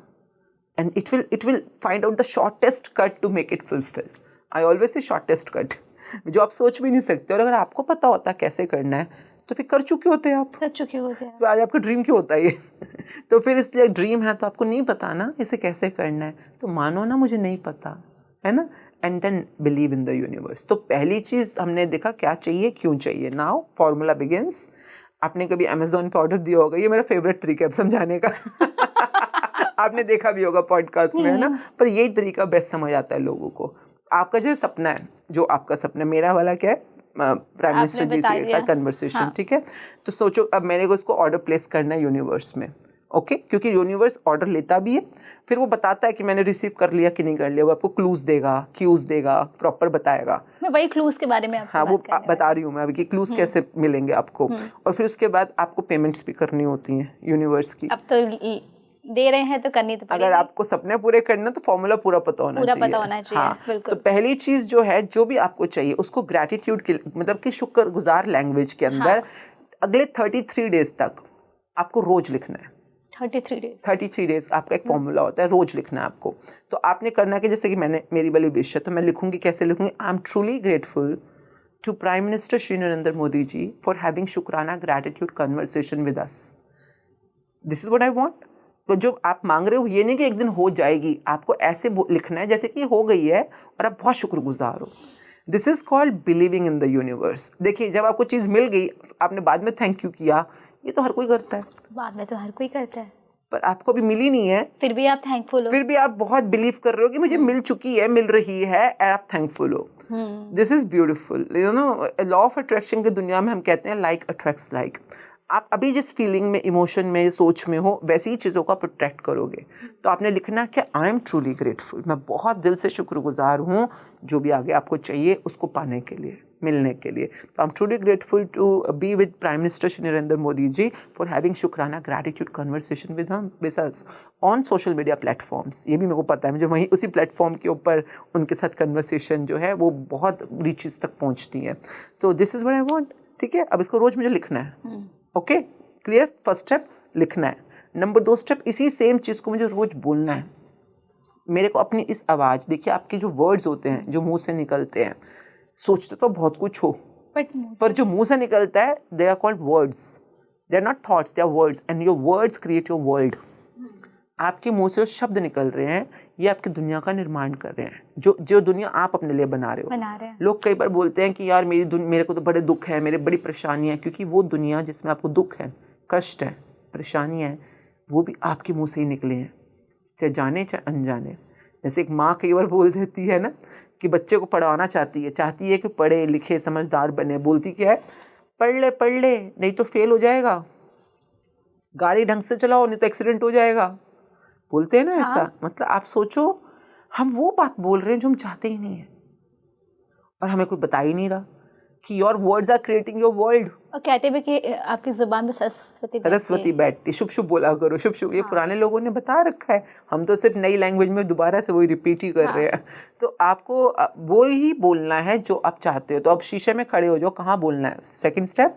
S2: and it will find out the shortest cut to make it fulfil. I always say shortest cut जो आप सोच भी नहीं सकते. और अगर आपको पता होता कैसे करना है तो फिर कर चुके होते हैं आप. तो आज आपका ड्रीम क्यों होता है ये? तो फिर इसलिए ड्रीम है तो आपको नहीं पता ना इसे कैसे करना है, तो मानो ना मुझे नहीं पता है ना. And then believe in the universe. तो पहली चीज़ हमने देखा क्या चाहिए, क्यों चाहिए. Now formula begins. आपने कभी अमेजोन पे ऑर्डर दिया होगा, ये मेरा फेवरेट तरीका है समझाने का. आपने देखा भी होगा पॉडकास्ट में, है ना. पर यही तरीका बेस्ट समझ आता है लोगों को. आपका जो सपना है, जो आपका सपना, मेरा वाला क्या है, प्राइम मिनिस्टर जी से कन्वर्सेशन. ठीक है, तो सोचो अब मैंने उसको ऑर्डर प्लेस करना है यूनिवर्स में. ओके, क्योंकि यूनिवर्स ऑर्डर लेता भी है, फिर वो बताता है कि मैंने रिसीव कर लिया कि नहीं कर लिया. वो आपको क्लूज देगा, प्रॉपर बताएगा.
S1: मैं वही क्लूज के बारे में आपसे
S2: वो बता रही हूँ मैं अभी कि क्लूज कैसे मिलेंगे आपको. और फिर उसके बाद आपको पेमेंट्स भी करनी होती हैं यूनिवर्स की.
S1: अब तो दे रहे हैं तो करनी तो पड़ेगी.
S2: अगर आपको सपने पूरे करना तो फॉर्मूला पूरा पता होना चाहिए. हाँ, बिल्कुल. तो पहली चीज जो है, जो भी आपको चाहिए उसको ग्रैटिट्यूड की मतलब कि शुक्रगुजार लैंग्वेज के अंदर अगले 33 डेज तक आपको रोज लिखना है. 33 डेज आपका एक फॉर्मूला होता है, रोज लिखना है आपको. तो आपने करना कि जैसे कि मेरी वाली विश है तो मैं लिखूंगी. कैसे लिखूंगी? I am truly grateful to prime minister Shri Narendra Modi ji for having शुक्राना gratitude conversation with us. This is what I want. तो जो आप मांग रहे हो ये नहीं कि एक दिन हो जाएगी, आपको ऐसे लिखना है जैसे कि हो गई है और आप बहुत शुक्रगुजार हो. This is called believing in the universe. देखिए, जब आपको चीज़ मिल गई, आपने बाद में थैंक यू किया, ये तो हर कोई करता है.
S1: बाद में तो हर कोई करता है.
S2: पर आपको भी मिली नहीं है,
S1: फिर भी आप थैंकफुल हो. फिर
S2: भी आप बहुत बिलीव कर रहे हो कि मुझे मिल चुकी है, मिल रही है, और आप थैंकफुल हो. This is beautiful. Law of attraction की दुनिया में हम कहते हैं लाइक अट्रैक्ट्स लाइक. आप अभी जिस फीलिंग में, इमोशन में, सोच में हो, वैसी ही चीज़ों का प्रोटेक्ट करोगे. तो आपने लिखना कि आई एम ट्रूली ग्रेटफुल. मैं बहुत दिल से शुक्रगुजार हूँ जो भी आगे आपको चाहिए उसको पाने के लिए. मिलने के लिए। तो I am truly grateful to be with prime minister Shri Narendra Modi ji for having शुक्राना gratitude conversation with us on social media platforms. ये भी मेरे को पता है, मुझे वहीं उसी प्लेटफॉर्म के ऊपर उनके साथ कन्वर्सेशन जो है वो बहुत रीचेस तक पहुंचती है। तो this is what I want. ठीक है, अब इसको रोज़ मुझे लिखना है। Okay, clear? फर्स्ट स्टेप लिखना है। नंबर 2 स्टेप, इसी सेम चीज़ को मुझे रोज़ बोलना है। मेरे को अपनी इस आवाज़, देखिए आपके जो वर्ड्स होते हैं जो मुंह से निकलते हैं, सोचते तो बहुत कुछ हो पर जो मुंह से निकलता है they are called words, they are not thoughts, they are words and your words create your world. आपके मुंह से जो शब्द निकल रहे हैं ये आपकी दुनिया का निर्माण कर रहे हैं, जो दुनिया आप अपने लिए बना रहे हो। लोग कई बार बोलते हैं कि यार मेरे को तो बड़े दुख है, मेरे बड़ी परेशानी है, क्योंकि वो दुनिया जिसमें आपको दुख है, कष्ट है, परेशानी है, वो भी आपके मुंह से ही निकले हैं, चाहे जाने चाहे अनजाने। जैसे एक माँ कई बार बोल देती है ना कि बच्चे को पढ़ाना चाहती है कि पढ़े लिखे समझदार बने, बोलती क्या है, पढ़ ले नहीं तो फेल हो जाएगा, गाड़ी ढंग से चलाओ नहीं तो एक्सीडेंट हो जाएगा, बोलते हैं ना ऐसा।
S1: हाँ।
S2: मतलब आप सोचो, हम वो बात बोल रहे हैं जो हम चाहते ही नहीं है और हमें कोई बता ही नहीं रहा कि your words are creating your world.
S1: और कहते भी कि आपकी जुबान में सरस्वती
S2: बैठती, शुभ शुभ बोला करो, शुभ शुभ। ये पुराने लोगों ने बता रखा है, हम तो सिर्फ नई लैंग्वेज में दोबारा से वही रिपीट ही कर रहे हैं। तो आपको वो ही बोलना है जो आप चाहते हो। तो अब शीशे में खड़े हो जाओ, कहाँ बोलना है? सेकंड स्टेप,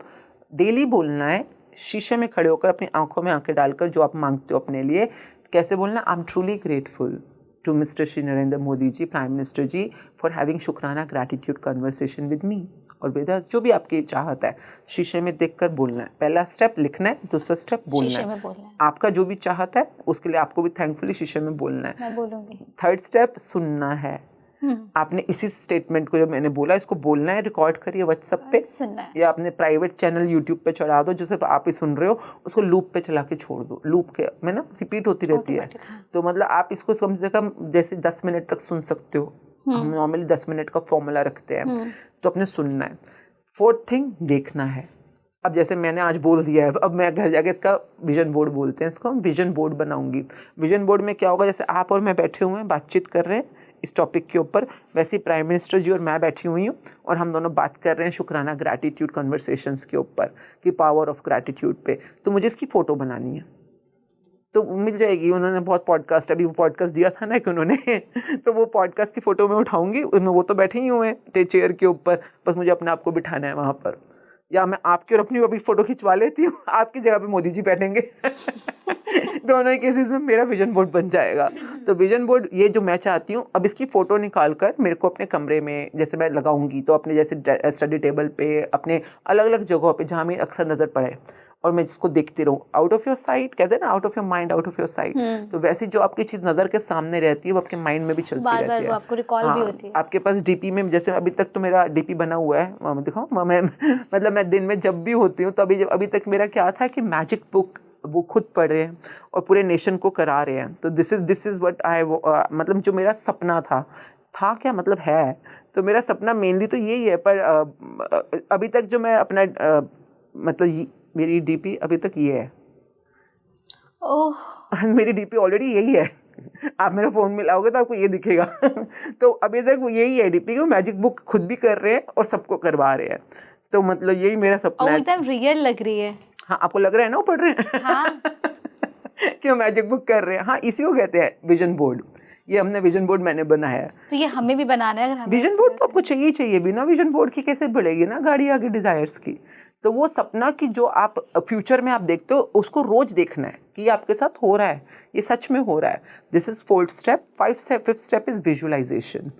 S2: डेली बोलना है, शीशे में खड़े होकर अपनी आंखों में आंखें डालकर जो आप मांगते हो अपने लिए। कैसे बोलना? I am truly grateful to mister Shri Narendra Modi ji, prime minister ji, for having शुक्राना ग्रैटिट्यूड कन्वर्सेशन विद मी और विद अस। जो भी आपकी चाहत है शीशे में देखकर बोलना है। पहला स्टेप लिखना है, दूसरा स्टेप बोलना है। आपका जो भी चाहत है उसके लिए आपको भी थैंकफुली शीशे में बोलना है।
S1: मैं बोलूंगी।
S2: थर्ड स्टेप, सुनना है। आपने इसी स्टेटमेंट को जो मैंने बोला इसको बोलना है, रिकॉर्ड करिए व्हाट्सएप पे,
S1: सुनना है।
S2: या अपने प्राइवेट चैनल यूट्यूब पे चढ़ा दो, जो सिर्फ आप ही सुन रहे हो, उसको लूप पे चला के छोड़ दो। लूप के में ना रिपीट होती रहती है। तो मतलब आप इसको कम से कम जैसे 10 मिनट तक सुन सकते हो। हम नॉर्मली 10 मिनट का फॉर्मूला रखते हैं, तो अपने सुनना है। फोर्थ थिंग, देखना है। अब जैसे मैंने आज बोल दिया है, अब मैं घर जाके इसका विजन बोर्ड बोलते हैं, इसको हम विजन बोर्ड बनाऊंगी। विजन बोर्ड में क्या होगा, जैसे आप और मैं बैठे हुए हैं बातचीत कर रहे हैं इस टॉपिक के ऊपर, वैसे ही प्राइम मिनिस्टर जी और मैं बैठी हुई हूँ और हम दोनों बात कर रहे हैं शुक्राना ग्रैटिट्यूड कन्वर्सेशंस के ऊपर कि पावर ऑफ ग्रैटिट्यूड पे। तो मुझे इसकी फ़ोटो बनानी है, तो मिल जाएगी। उन्होंने बहुत पॉडकास्ट, अभी वो पॉडकास्ट दिया था ना कि उन्होंने तो वो पॉडकास्ट की फ़ोटो मैं उठाऊंगी, उसमें वो तो बैठे ही हुए हैं चेयर के ऊपर, बस मुझे अपने आप को बिठाना है वहाँ पर। या मैं आपकी और अपनी अभी फ़ोटो खिंचवा लेती हूँ, आपकी जगह पे मोदी जी बैठेंगे दोनों ही केसेस में मेरा विजन बोर्ड बन जाएगा। तो विजन बोर्ड ये जो मैं चाहती हूँ, अब इसकी फ़ोटो निकाल कर मेरे को अपने कमरे में जैसे मैं लगाऊंगी, तो अपने जैसे स्टडी टेबल पे, अपने अलग अलग जगहों पे जहाँ मेरी अक्सर नज़र पड़े, और मैं जिसको देखती रहूँ। आउट ऑफ योर साइट कहते हैं ना, out of your mind out of your site. तो वैसे जो आपकी चीज़ नज़र के सामने रहती है वो आपके माइंड में भी चलती रहती है,
S1: वो आपको रिकॉल भी होती है।
S2: आपके पास डीपी में, जैसे अभी तक तो मेरा डीपी बना हुआ है, मैं दिखाऊँ, मैं मतलब मैं दिन में जब भी होती हूँ तो अभी तक मेरा क्या था कि मैजिक बुक वो खुद पढ़ रहे हैं और पूरे नेशन को करा रहे हैं। तो दिस इज़ व्हाट आई मतलब जो मेरा सपना था क्या मतलब है, तो मेरा सपना मेनली तो यही है। पर अभी तक जो मैं अपना मतलब मेरी डीपी अभी तक ये है। ओह मेरी डीपी ऑलरेडी यही है, आप मेरा फ़ोन मिलाओगे तो आपको ये दिखेगा तो अभी तक वो यही है डीपी, को मैजिक बुक खुद भी कर रहे हैं और सबको करवा रहे हैं। तो मतलब यही मेरा सपना है।
S1: एकदम रियल लग रही है।
S2: हाँ, आपको लग रहा है ना वो पढ़ रहे हैं
S1: हाँ।
S2: कि वो मैजिक बुक कर रहे हैं। हाँ, इसी को कहते हैं विजन बोर्ड। ये हमने विजन बोर्ड मैंने बनाया है।
S1: तो ये हमें भी बनाना है। अगर हमें
S2: विजन बोर्ड तो आपको चाहिए, बिना विजन बोर्ड की कैसे बढ़ेगी ना गाड़ी आगे डिजायर्स की। तो वो सपना कि जो आप फ्यूचर में आप देखते हो उसको रोज देखना है कि ये आपके साथ हो रहा है, ये सच में हो रहा है। This is fourth step. Fifth step is visualisation.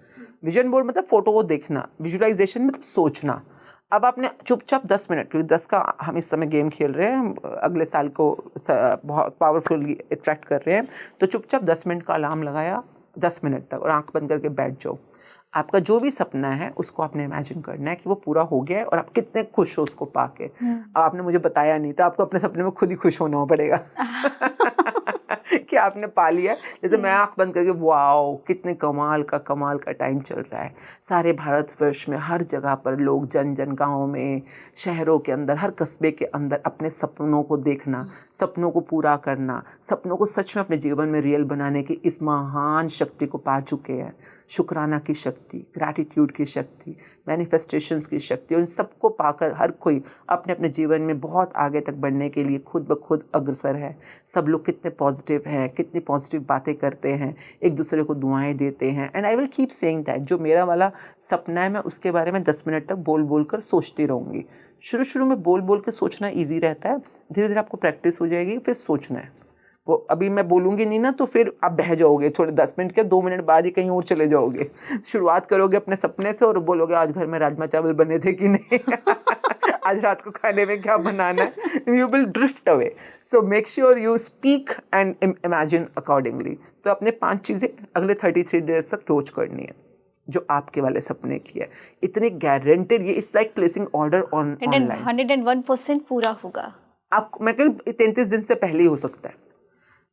S2: Vision board मतलब फोटो को देखना, विजुअलाइजेशन मतलब सोचना। अब आपने चुपचाप 10 मिनट, क्योंकि 10 का हम इस समय गेम खेल रहे हैं, अगले साल को बहुत पावरफुली अट्रैक्ट कर रहे हैं, तो चुपचाप 10 मिनट का अलार्म लगाया 10 मिनट तक और आंख बंद करके बैठ जाओ। आपका जो भी सपना है उसको आपने इमेजिन करना है कि वो पूरा हो गया है और आप कितने खुश हो उसको पाके। आपने मुझे बताया नहीं, तो आपको अपने सपने में खुद ही खुश होना पड़ेगा कि आपने पा लिया। जैसे मैं आंख बंद करके, वाओ कितने कमाल का टाइम चल रहा है। सारे भारतवर्ष में हर जगह पर लोग, जन गाँव में, शहरों के अंदर, हर कस्बे के अंदर अपने सपनों को देखना, सपनों को पूरा करना, सपनों को सच में अपने जीवन में रियल बनाने की इस महान शक्ति को पा चुके हैं। शुक्राना की शक्ति, ग्रैटिट्यूड की शक्ति, मैनिफेस्टेशंस की शक्ति, उन सबको पाकर हर कोई अपने अपने जीवन में बहुत आगे तक बढ़ने के लिए खुद ब खुद अग्रसर है। सब लोग कितने पॉजिटिव हैं, कितनी पॉजिटिव बातें करते हैं, एक दूसरे को दुआएं देते हैं। And I will keep saying that जो मेरा वाला सपना है मैं उसके बारे में 10 मिनट तक बोल बोल कर सोचती रहूँगी। शुरू में बोल बोल के सोचना ईजी रहता है, धीरे धीरे आपको प्रैक्टिस हो जाएगी, फिर सोचना है। वो अभी मैं बोलूँगी नहीं ना तो फिर आप बह जाओगे, थोड़े 10 मिनट के 2 मिनट बाद ही कहीं और चले जाओगे। शुरुआत करोगे अपने सपने से और बोलोगे आज घर में राजमा चावल बने थे कि नहीं आज रात को खाने में क्या बनाना है। You will drift away. So make sure you speak and imagine accordingly. तो अपने 5 चीज़ें अगले 33 डेज तक रोज करनी है जो आपके वाले सपने की है। इतनी गारंटेड, ये it's like placing order online.
S1: 101% पूरा होगा।
S2: आप मैं कह 33 दिन से पहले ही हो सकता है,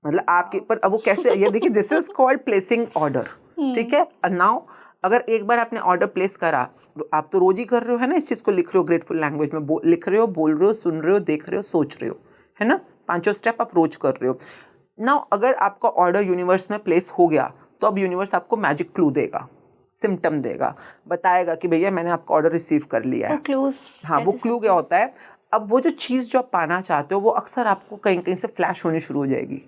S2: मतलब आपके पर। अब वो कैसे, ये देखिए this is called placing order, ठीक है। नाउ अगर एक बार आपने ऑर्डर प्लेस करा, आप तो रोज ही कर रहे हो है ना, इस चीज़ को लिख रहे हो ग्रेटफुल लैंग्वेज में, लिख रहे हो, बोल रहे हो, सुन रहे हो, देख रहे हो, सोच रहे हो, है ना। 5 स्टेप आप रोज कर रहे हो। नाउ अगर आपका ऑर्डर यूनिवर्स में प्लेस हो गया तो अब यूनिवर्स आपको मैजिक क्लू देगा, सिम्टम देगा, बताएगा कि भैया मैंने आपका ऑर्डर रिसीव कर लिया है। हाँ, वो क्लू क्या होता है, अब वो जो चीज़ जो आप पाना चाहते हो वो अक्सर आपको कहीं कहीं से फ्लैश होनी शुरू हो जाएगी,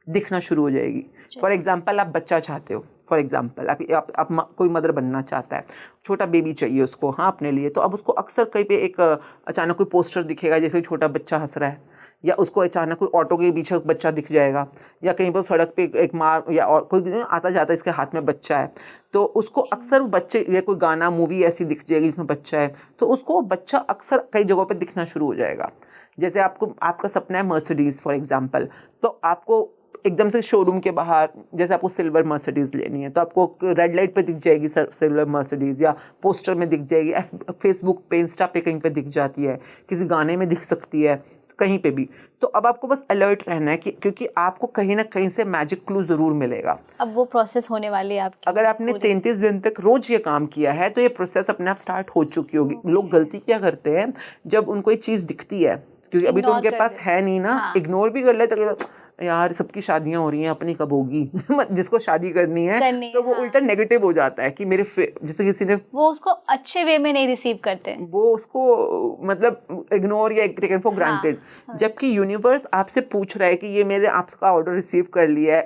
S2: दिखना शुरू हो जाएगी। फॉर एग्जाम्पल आप बच्चा चाहते हो, फॉर एग्जाम्पल आप कोई मदर बनना चाहता है, छोटा बेबी चाहिए उसको, हाँ अपने लिए, तो अब उसको अक्सर कहीं पे एक अचानक कोई पोस्टर दिखेगा जैसे छोटा बच्चा हंस रहा है, या उसको अचानक कोई ऑटो के पीछे बच्चा दिख जाएगा, या कहीं पर सड़क पे एक माँ या और कोई आता जाता है इसके हाथ में बच्चा है, तो उसको अक्सर बच्चे, या कोई गाना मूवी ऐसी दिख जाएगी जिसमें बच्चा है, तो उसको बच्चा अक्सर कई जगहों पे दिखना शुरू हो जाएगा। जैसे आपका सपना है मर्सिडीज़ फॉर एग्जांपल, तो आपको एकदम से शोरूम के बाहर, जैसे आपको सिल्वर मर्सिडीज़ लेनी है तो आपको रेड लाइट पे दिख जाएगी सिल्वर मर्सिडीज़, या पोस्टर में दिख जाएगी, फेसबुक पे, इंस्टा पे कहीं पे दिख जाती है, किसी गाने में दिख सकती है, कहीं पे भी। तो अब आपको बस अलर्ट रहना है कि क्योंकि आपको कहीं ना कहीं से मैजिक क्लू ज़रूर मिलेगा।
S1: अब वो प्रोसेस होने वाली है आपकी।
S2: अगर आपने 33 दिन तक रोज ये काम किया है तो ये प्रोसेस अपने आप स्टार्ट हो चुकी होगी। लोग गलती क्या करते हैं, जब उनको ये चीज़ दिखती है, क्योंकि अभी तो उनके पास है नहीं ना, इग्नोर भी कर लेते हैं, यार सबकी शादियां हो रही हैं, अपनी कब होगी जिसको शादी करनी है तो वो उल्टा नेगेटिव हो जाता है कि मेरे जैसे किसी ने, वो
S1: उसको अच्छे वे में नहीं रिसीव करते,
S2: वो उसको मतलब इग्नोर या टेकन फॉर ग्रांटेड। जबकि यूनिवर्स आपसे पूछ रहा है कि ये मेरे आपका ऑर्डर रिसीव कर लिया है,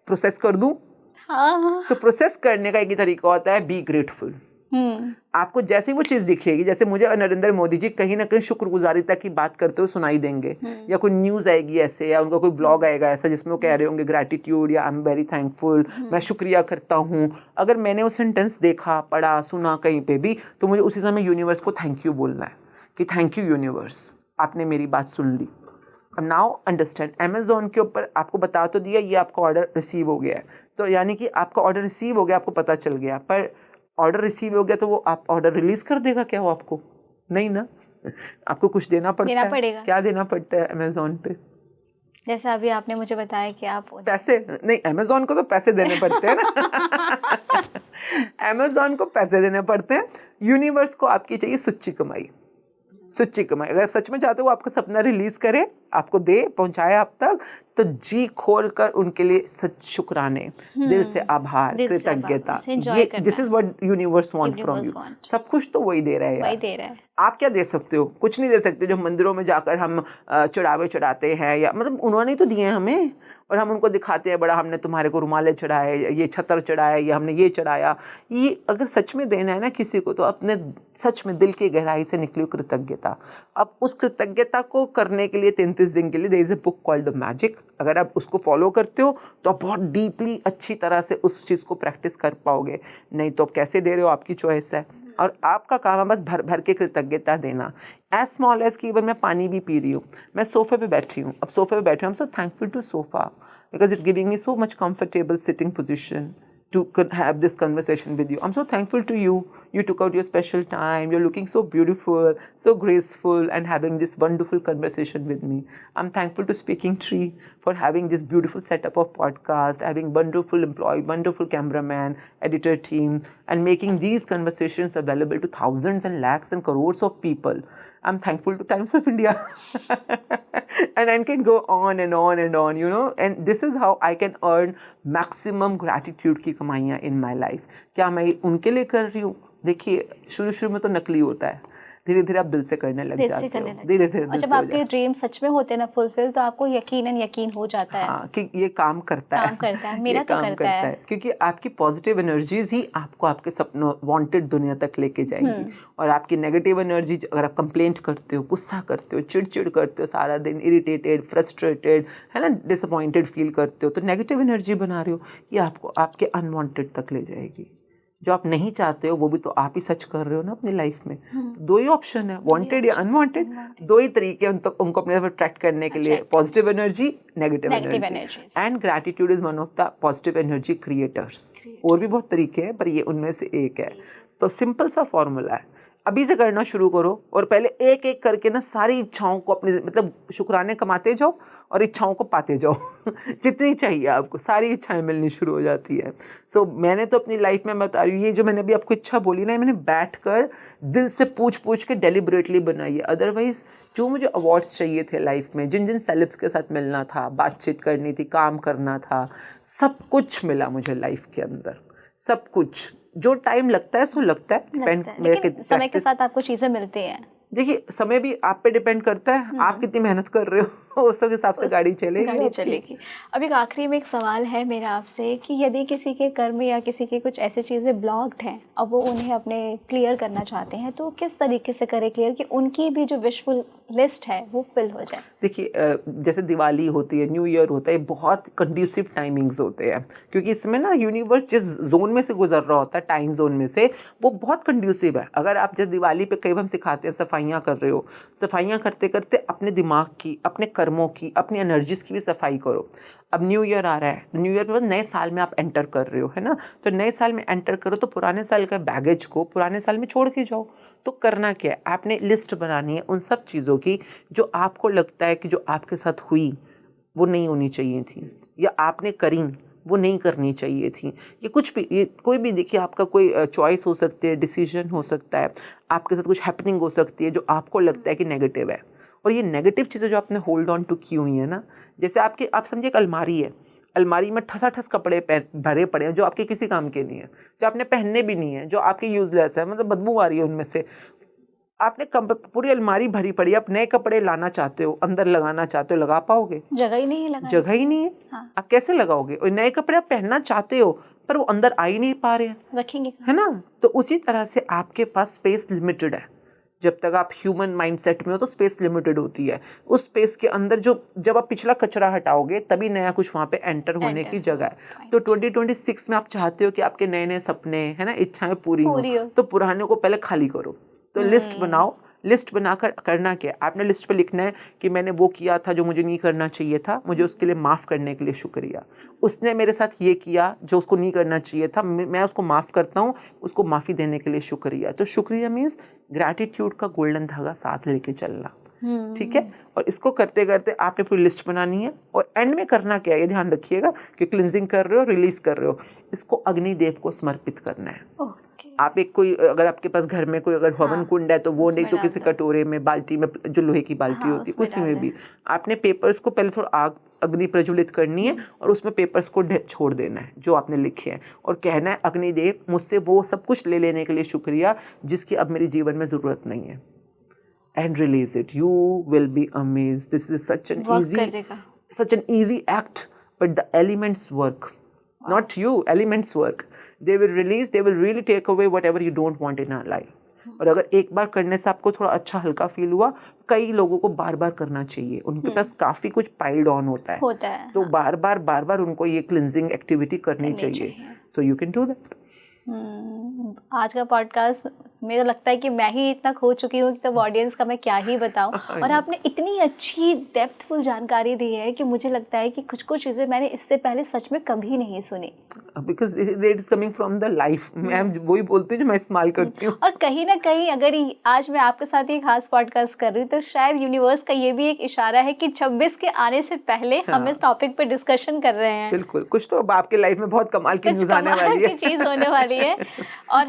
S2: प्रोसेस कर दूं। तो प्रोसेस करने का एक ही तरीका होता है, बी ग्रेटफुल। आपको जैसे ही वो चीज़ दिखेगी, जैसे मुझे नरेंद्र मोदी जी कहीं ना कहीं शुक्रगुजारिता की बात करते हुए सुनाई देंगे, या कोई न्यूज़ आएगी ऐसे, या उनका कोई ब्लॉग आएगा ऐसा जिसमें वो कह रहे होंगे ग्रैटिट्यूड या आई एम वेरी थैंकफुल, मैं शुक्रिया करता हूँ। अगर मैंने वो सेंटेंस देखा, पढ़ा, सुना कहीं पे भी, तो मुझे उसी समय यूनिवर्स को थैंक यू बोलना है कि थैंक यू यूनिवर्स, आपने मेरी बात सुन ली। नाउ अंडरस्टैंड, अमेज़ॉन के ऊपर आपको बता तो दिया ये आपका ऑर्डर रिसीव हो गया है, तो यानी कि आपका ऑर्डर रिसीव हो गया, आपको पता चल गया, पर ऑर्डर रिसीव हो गया तो वो आप ऑर्डर रिलीज कर देगा क्या वो आपको? नहीं ना, आपको कुछ देना पड़ता है। क्या देना पड़ता है अमेज़ॉन पे?
S1: जैसे अभी आपने मुझे बताया कि आप
S2: पैसे नहीं, अमेज़ॉन को तो पैसे देने पड़ते हैं ना अमेज़ॉन को पैसे देने पड़ते हैं, यूनिवर्स को आपकी चाहिए सच्ची कमाई, सच्ची कमाई। अगर सच में चाहते हो आपका सपना रिलीज करे, आपको दे, पहुंचाए आप तक, तो जी खोल कर उनके लिए सच शुक्राने, दिल से आभार, कृतज्ञता, ये this is what universe want from you. सब कुछ तो वही दे रहा है यार। आप क्या दे सकते हो? कुछ नहीं दे सकते। जो मंदिरों में जाकर हम चढ़ावे चढ़ाते हैं, या मतलब उन्होंने तो दिए हैं हमें, और हम उनको दिखाते हैं बड़ा, हमने तुम्हारे को रुमाले चढ़ाए, ये छतर चढ़ाया, या हमने ये चढ़ाया। ये अगर सच में देना है ना किसी को, तो अपने सच में दिल की गहराई से निकली कृतज्ञता। अब उस कृतज्ञता को करने के लिए 33 दिन के लिए there is a book called the magic. अगर आप उसको फॉलो करते हो तो आप बहुत डीपली अच्छी तरह से उस चीज़ को प्रैक्टिस कर पाओगे। नहीं तो आप कैसे दे रहे हो, आपकी चॉइस है। और आपका काम है बस भर भर के कृतज्ञता देना। एज स्मॉल एज कि मैं पानी भी पी रही हूँ, मैं सोफे पे बैठी हूँ, अब सोफे पे बैठी हूँ, I am so thankful to sofa because it's giving me so much comfortable sitting position to have this conversation with you. I'm so thankful to you. You took out your special time. You're looking so beautiful, so graceful, and having this wonderful conversation with me. I'm thankful to Speaking Tree for having this beautiful setup of podcast, having wonderful employee, wonderful cameraman, editor team, and making these conversations available to thousands and lakhs and crores of people. I'm thankful to Times of India. And I can go on and on and on, you know. And this is how I can earn maximum gratitude की कमाइयाँ in my life. क्या मैं उनके लिए कर रही हूँ? देखिए शुरू में तो नकली होता है, धीरे धीरे आप दिल से करने लग जाते हो, धीरे धीरे।
S1: और जब आपके ड्रीम सच में होते हैं ना फुलफिल, तो आपको यकीन हो जाता है
S2: हाँ कि ये काम करता है,
S1: मेरा तो
S2: काम करता है, क्योंकि आपकी पॉजिटिव एनर्जीज ही आपको आपके सपनों वांटेड दुनिया तक लेके जाएंगी। और आपकी नेगेटिव एनर्जी, अगर आप कंप्लेंट करते हो, गुस्सा करते हो, चिड़चिड़ करते हो सारा दिन, इरिटेटेड, फ्रस्ट्रेटेड, है ना, डिसअपॉइंटेड फील करते हो, तो नेगेटिव एनर्जी बना रहे हो, ये आपको आपके अनवांटेड तक ले जाएगी। जो आप नहीं चाहते हो वो भी तो आप ही सच कर रहे हो ना अपनी लाइफ में। तो दो ही ऑप्शन है, वांटेड या अनवांटेड, दो ही तरीके हैं उनको अपने तरफ अट्रैक्ट करने के लिए, positive energy, negative energy. And gratitude is one of the positive energy creators. और भी बहुत तरीके हैं पर ये उनमें से एक है। तो सिंपल सा फॉर्मूला है, अभी से करना शुरू करो और पहले एक एक करके ना सारी इच्छाओं को अपने, मतलब शुक्राने कमाते जाओ और इच्छाओं को पाते जाओ जितनी चाहिए आपको सारी इच्छाएं मिलनी शुरू हो जाती है। सो मैंने तो अपनी लाइफ में बता रही हूँ, ये जो मैंने अभी आपको इच्छा बोली ना, मैंने बैठकर दिल से पूछ के डेलिबरेटली बनाई है। अदरवाइज जो मुझे अवार्ड्स चाहिए थे लाइफ में, जिन सेलेब्स के साथ मिलना था, बातचीत करनी थी, काम करना था, सब कुछ मिला मुझे लाइफ के अंदर, सब कुछ। जो टाइम लगता है सो लगता है,
S1: लेकिन समय के साथ आपको चीजें मिलती हैं।
S2: देखिए समय भी आप पे डिपेंड करता है, आप कितनी मेहनत कर रहे हो उस हिसाब से गाड़ी चलेगी।
S1: अब एक आखिरी में एक सवाल है मेरा आपसे कि यदि किसी के कर्म या किसी की कुछ ऐसी चीज़ें ब्लॉक्ड हैं, अब वो उन्हें अपने क्लियर करना चाहते हैं, तो किस तरीके से करें क्लियर कि उनकी भी जो विशफुल लिस्ट है वो फिल हो जाए?
S2: देखिए जैसे दिवाली होती है, न्यू ईयर होता है, बहुत कंड्यूसिव टाइमिंग्स होते हैं, क्योंकि इसमें ना यूनिवर्स जिस जोन में से गुजर रहा होता है, टाइम जोन में से, वो बहुत कंड्यूसिव है। अगर आप जैसे दिवाली पे कई बार हम सिखाते हैं, सफाइयाँ कर रहे हो, सफाइयाँ करते करते अपने दिमाग की, अपने कर्मों की, अपनी एनर्जीज की भी सफाई करो। अब न्यू ईयर आ रहा है, न्यू ईयर में नए साल में आप एंटर कर रहे हो, है ना, तो नए साल में एंटर करो तो पुराने साल का बैगेज को पुराने साल में छोड़ के जाओ। तो करना क्या है, आपने लिस्ट बनानी है उन सब चीज़ों की जो आपको लगता है कि जो आपके साथ हुई वो नहीं होनी चाहिए थी, या आपने करी वो नहीं करनी चाहिए थी, ये कुछ भी, ये कोई भी, देखिए आपका कोई चॉइस हो सकती है, डिसीजन हो सकता है, आपके साथ कुछ हैपनिंग हो सकती है जो आपको लगता है कि नेगेटिव है। और ये नेगेटिव चीज़ें जो आपने होल्ड ऑन टू की हुई है ना, जैसे आप समझिए एक अलमारी है, अलमारी में ठसाठस कपड़े भरे पड़े हैं जो आपके किसी काम के नहीं है, जो आपने पहनने भी नहीं है, जो आपके यूजलेस है, मतलब बदबू आ रही है उनमें से। आपने पूरी अलमारी भरी पड़ी है, आप नए कपड़े लाना चाहते हो, अंदर लगाना चाहते हो, लगा पाओगे?
S1: जगह ही नहीं है,
S2: जगह ही नहीं है। हाँ। आप कैसे लगाओगे? और नए कपड़े आप पहनना चाहते हो पर वो अंदर आ ही नहीं पा रहे हैं,
S1: रखेंगे,
S2: है ना? तो उसी तरह से आपके पास स्पेस लिमिटेड है। जब तक आप ह्यूमन माइंडसेट में हो तो स्पेस लिमिटेड होती है। उस स्पेस के अंदर जब आप पिछला कचरा हटाओगे तभी नया कुछ वहाँ पे एंटर होने की जगह है। तो 2026 में आप चाहते हो कि आपके नए नए सपने, है ना, इच्छाएं पूरी हो, तो पुराने को पहले खाली करो। तो लिस्ट बनाओ, लिस्ट बनाकर करना क्या है, आपने लिस्ट पे लिखना है कि मैंने वो किया था जो मुझे नहीं करना चाहिए था, मुझे उसके लिए माफ़ करने के लिए शुक्रिया। उसने मेरे साथ ये किया जो उसको नहीं करना चाहिए था, मैं उसको माफ़ करता हूँ, उसको माफ़ी देने के लिए शुक्रिया। तो शुक्रिया मीन्स ग्रैटिट्यूड का गोल्डन धागा साथ लेके चलना, ठीक है। और इसको करते करते आपने पूरी लिस्ट बनानी है। और एंड में करना क्या है, ये ध्यान रखिएगा कि क्लिंजिंग कर रहे हो, रिलीज कर रहे हो, इसको अग्निदेव को समर्पित करना है। आप अगर आपके पास घर में कोई अगर हवन कुंड है तो वो नहीं तो किसी कटोरे में, बाल्टी में, जो लोहे की बाल्टी होती है उसी में भी आपने पेपर्स को पहले थोड़ा अग्नि प्रज्वलित करनी है और उसमें पेपर्स को छोड़ देना है जो आपने लिखे हैं, और कहना है अग्निदेव मुझसे वो सब कुछ ले लेने के लिए शुक्रिया जिसकी अब मेरे जीवन में ज़रूरत नहीं है। And release it, you will be amazed. This is such an easy act, but the elements work. Not you, elements work. They will release, they will really take away whatever you don't want in our life. और अगर एक बार करने से आपको थोड़ा अच्छा हल्का फील हुआ, कई लोगों को बार बार करना चाहिए, उनके पास काफ़ी कुछ पाइल्ड ऑन होता है तो बार बार उनको ये क्लिंजिंग एक्टिविटी करनी चाहिए। So you can do that.
S1: आज का पॉडकास्ट मुझे लगता है कि मैं ही इतना खो चुकी हूँ कि तब ऑडियंस का मैं क्या ही बताऊँ। और आपने इतनी अच्छी डेप्थफुल जानकारी दी है कि मुझे लगता है कि कुछ चीज़ें मैंने इससे पहले सच में कभी नहीं सुनी।
S2: Because it is coming from the life. मैं वही बोलती हूँ जो मैं इस्तेमाल करती हूँ।
S1: और कहीं ना कहीं अगर आज मैं आपके साथ ये खास पॉडकास्ट कर रही हूँ तो शायद यूनिवर्स का ये भी एक इशारा है कि 26 के आने से पहले हम इस टॉपिक पे डिस्कशन कर रहे हैं।
S2: बिल्कुल, कुछ तो अब आपके लाइफ में बहुत कमाल की न्यूज़ आने वाली है,
S1: चीज़ होने वाली है। और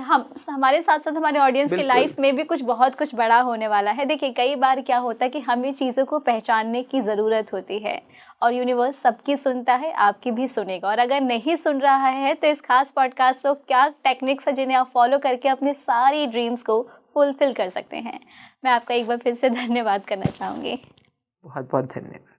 S1: हमारे साथ साथ हमारे हमारे ऑडियंस की
S2: बिल्कुल।
S1: लाइफ में भी बहुत कुछ बड़ा होने वाला है। देखिए कई बार क्या होता है कि हमें चीज़ों को पहचानने की ज़रूरत होती है और यूनिवर्स सबकी सुनता है, आपकी भी सुनेगा। और अगर नहीं सुन रहा है तो इस खास पॉडकास्ट को क्या टेक्निक्स है जिन्हें आप फॉलो करके अपने सारी ड्रीम्स को फुलफिल कर सकते हैं। मैं आपका एक बार फिर से धन्यवाद करना चाहूँगी।
S2: बहुत बहुत धन्यवाद।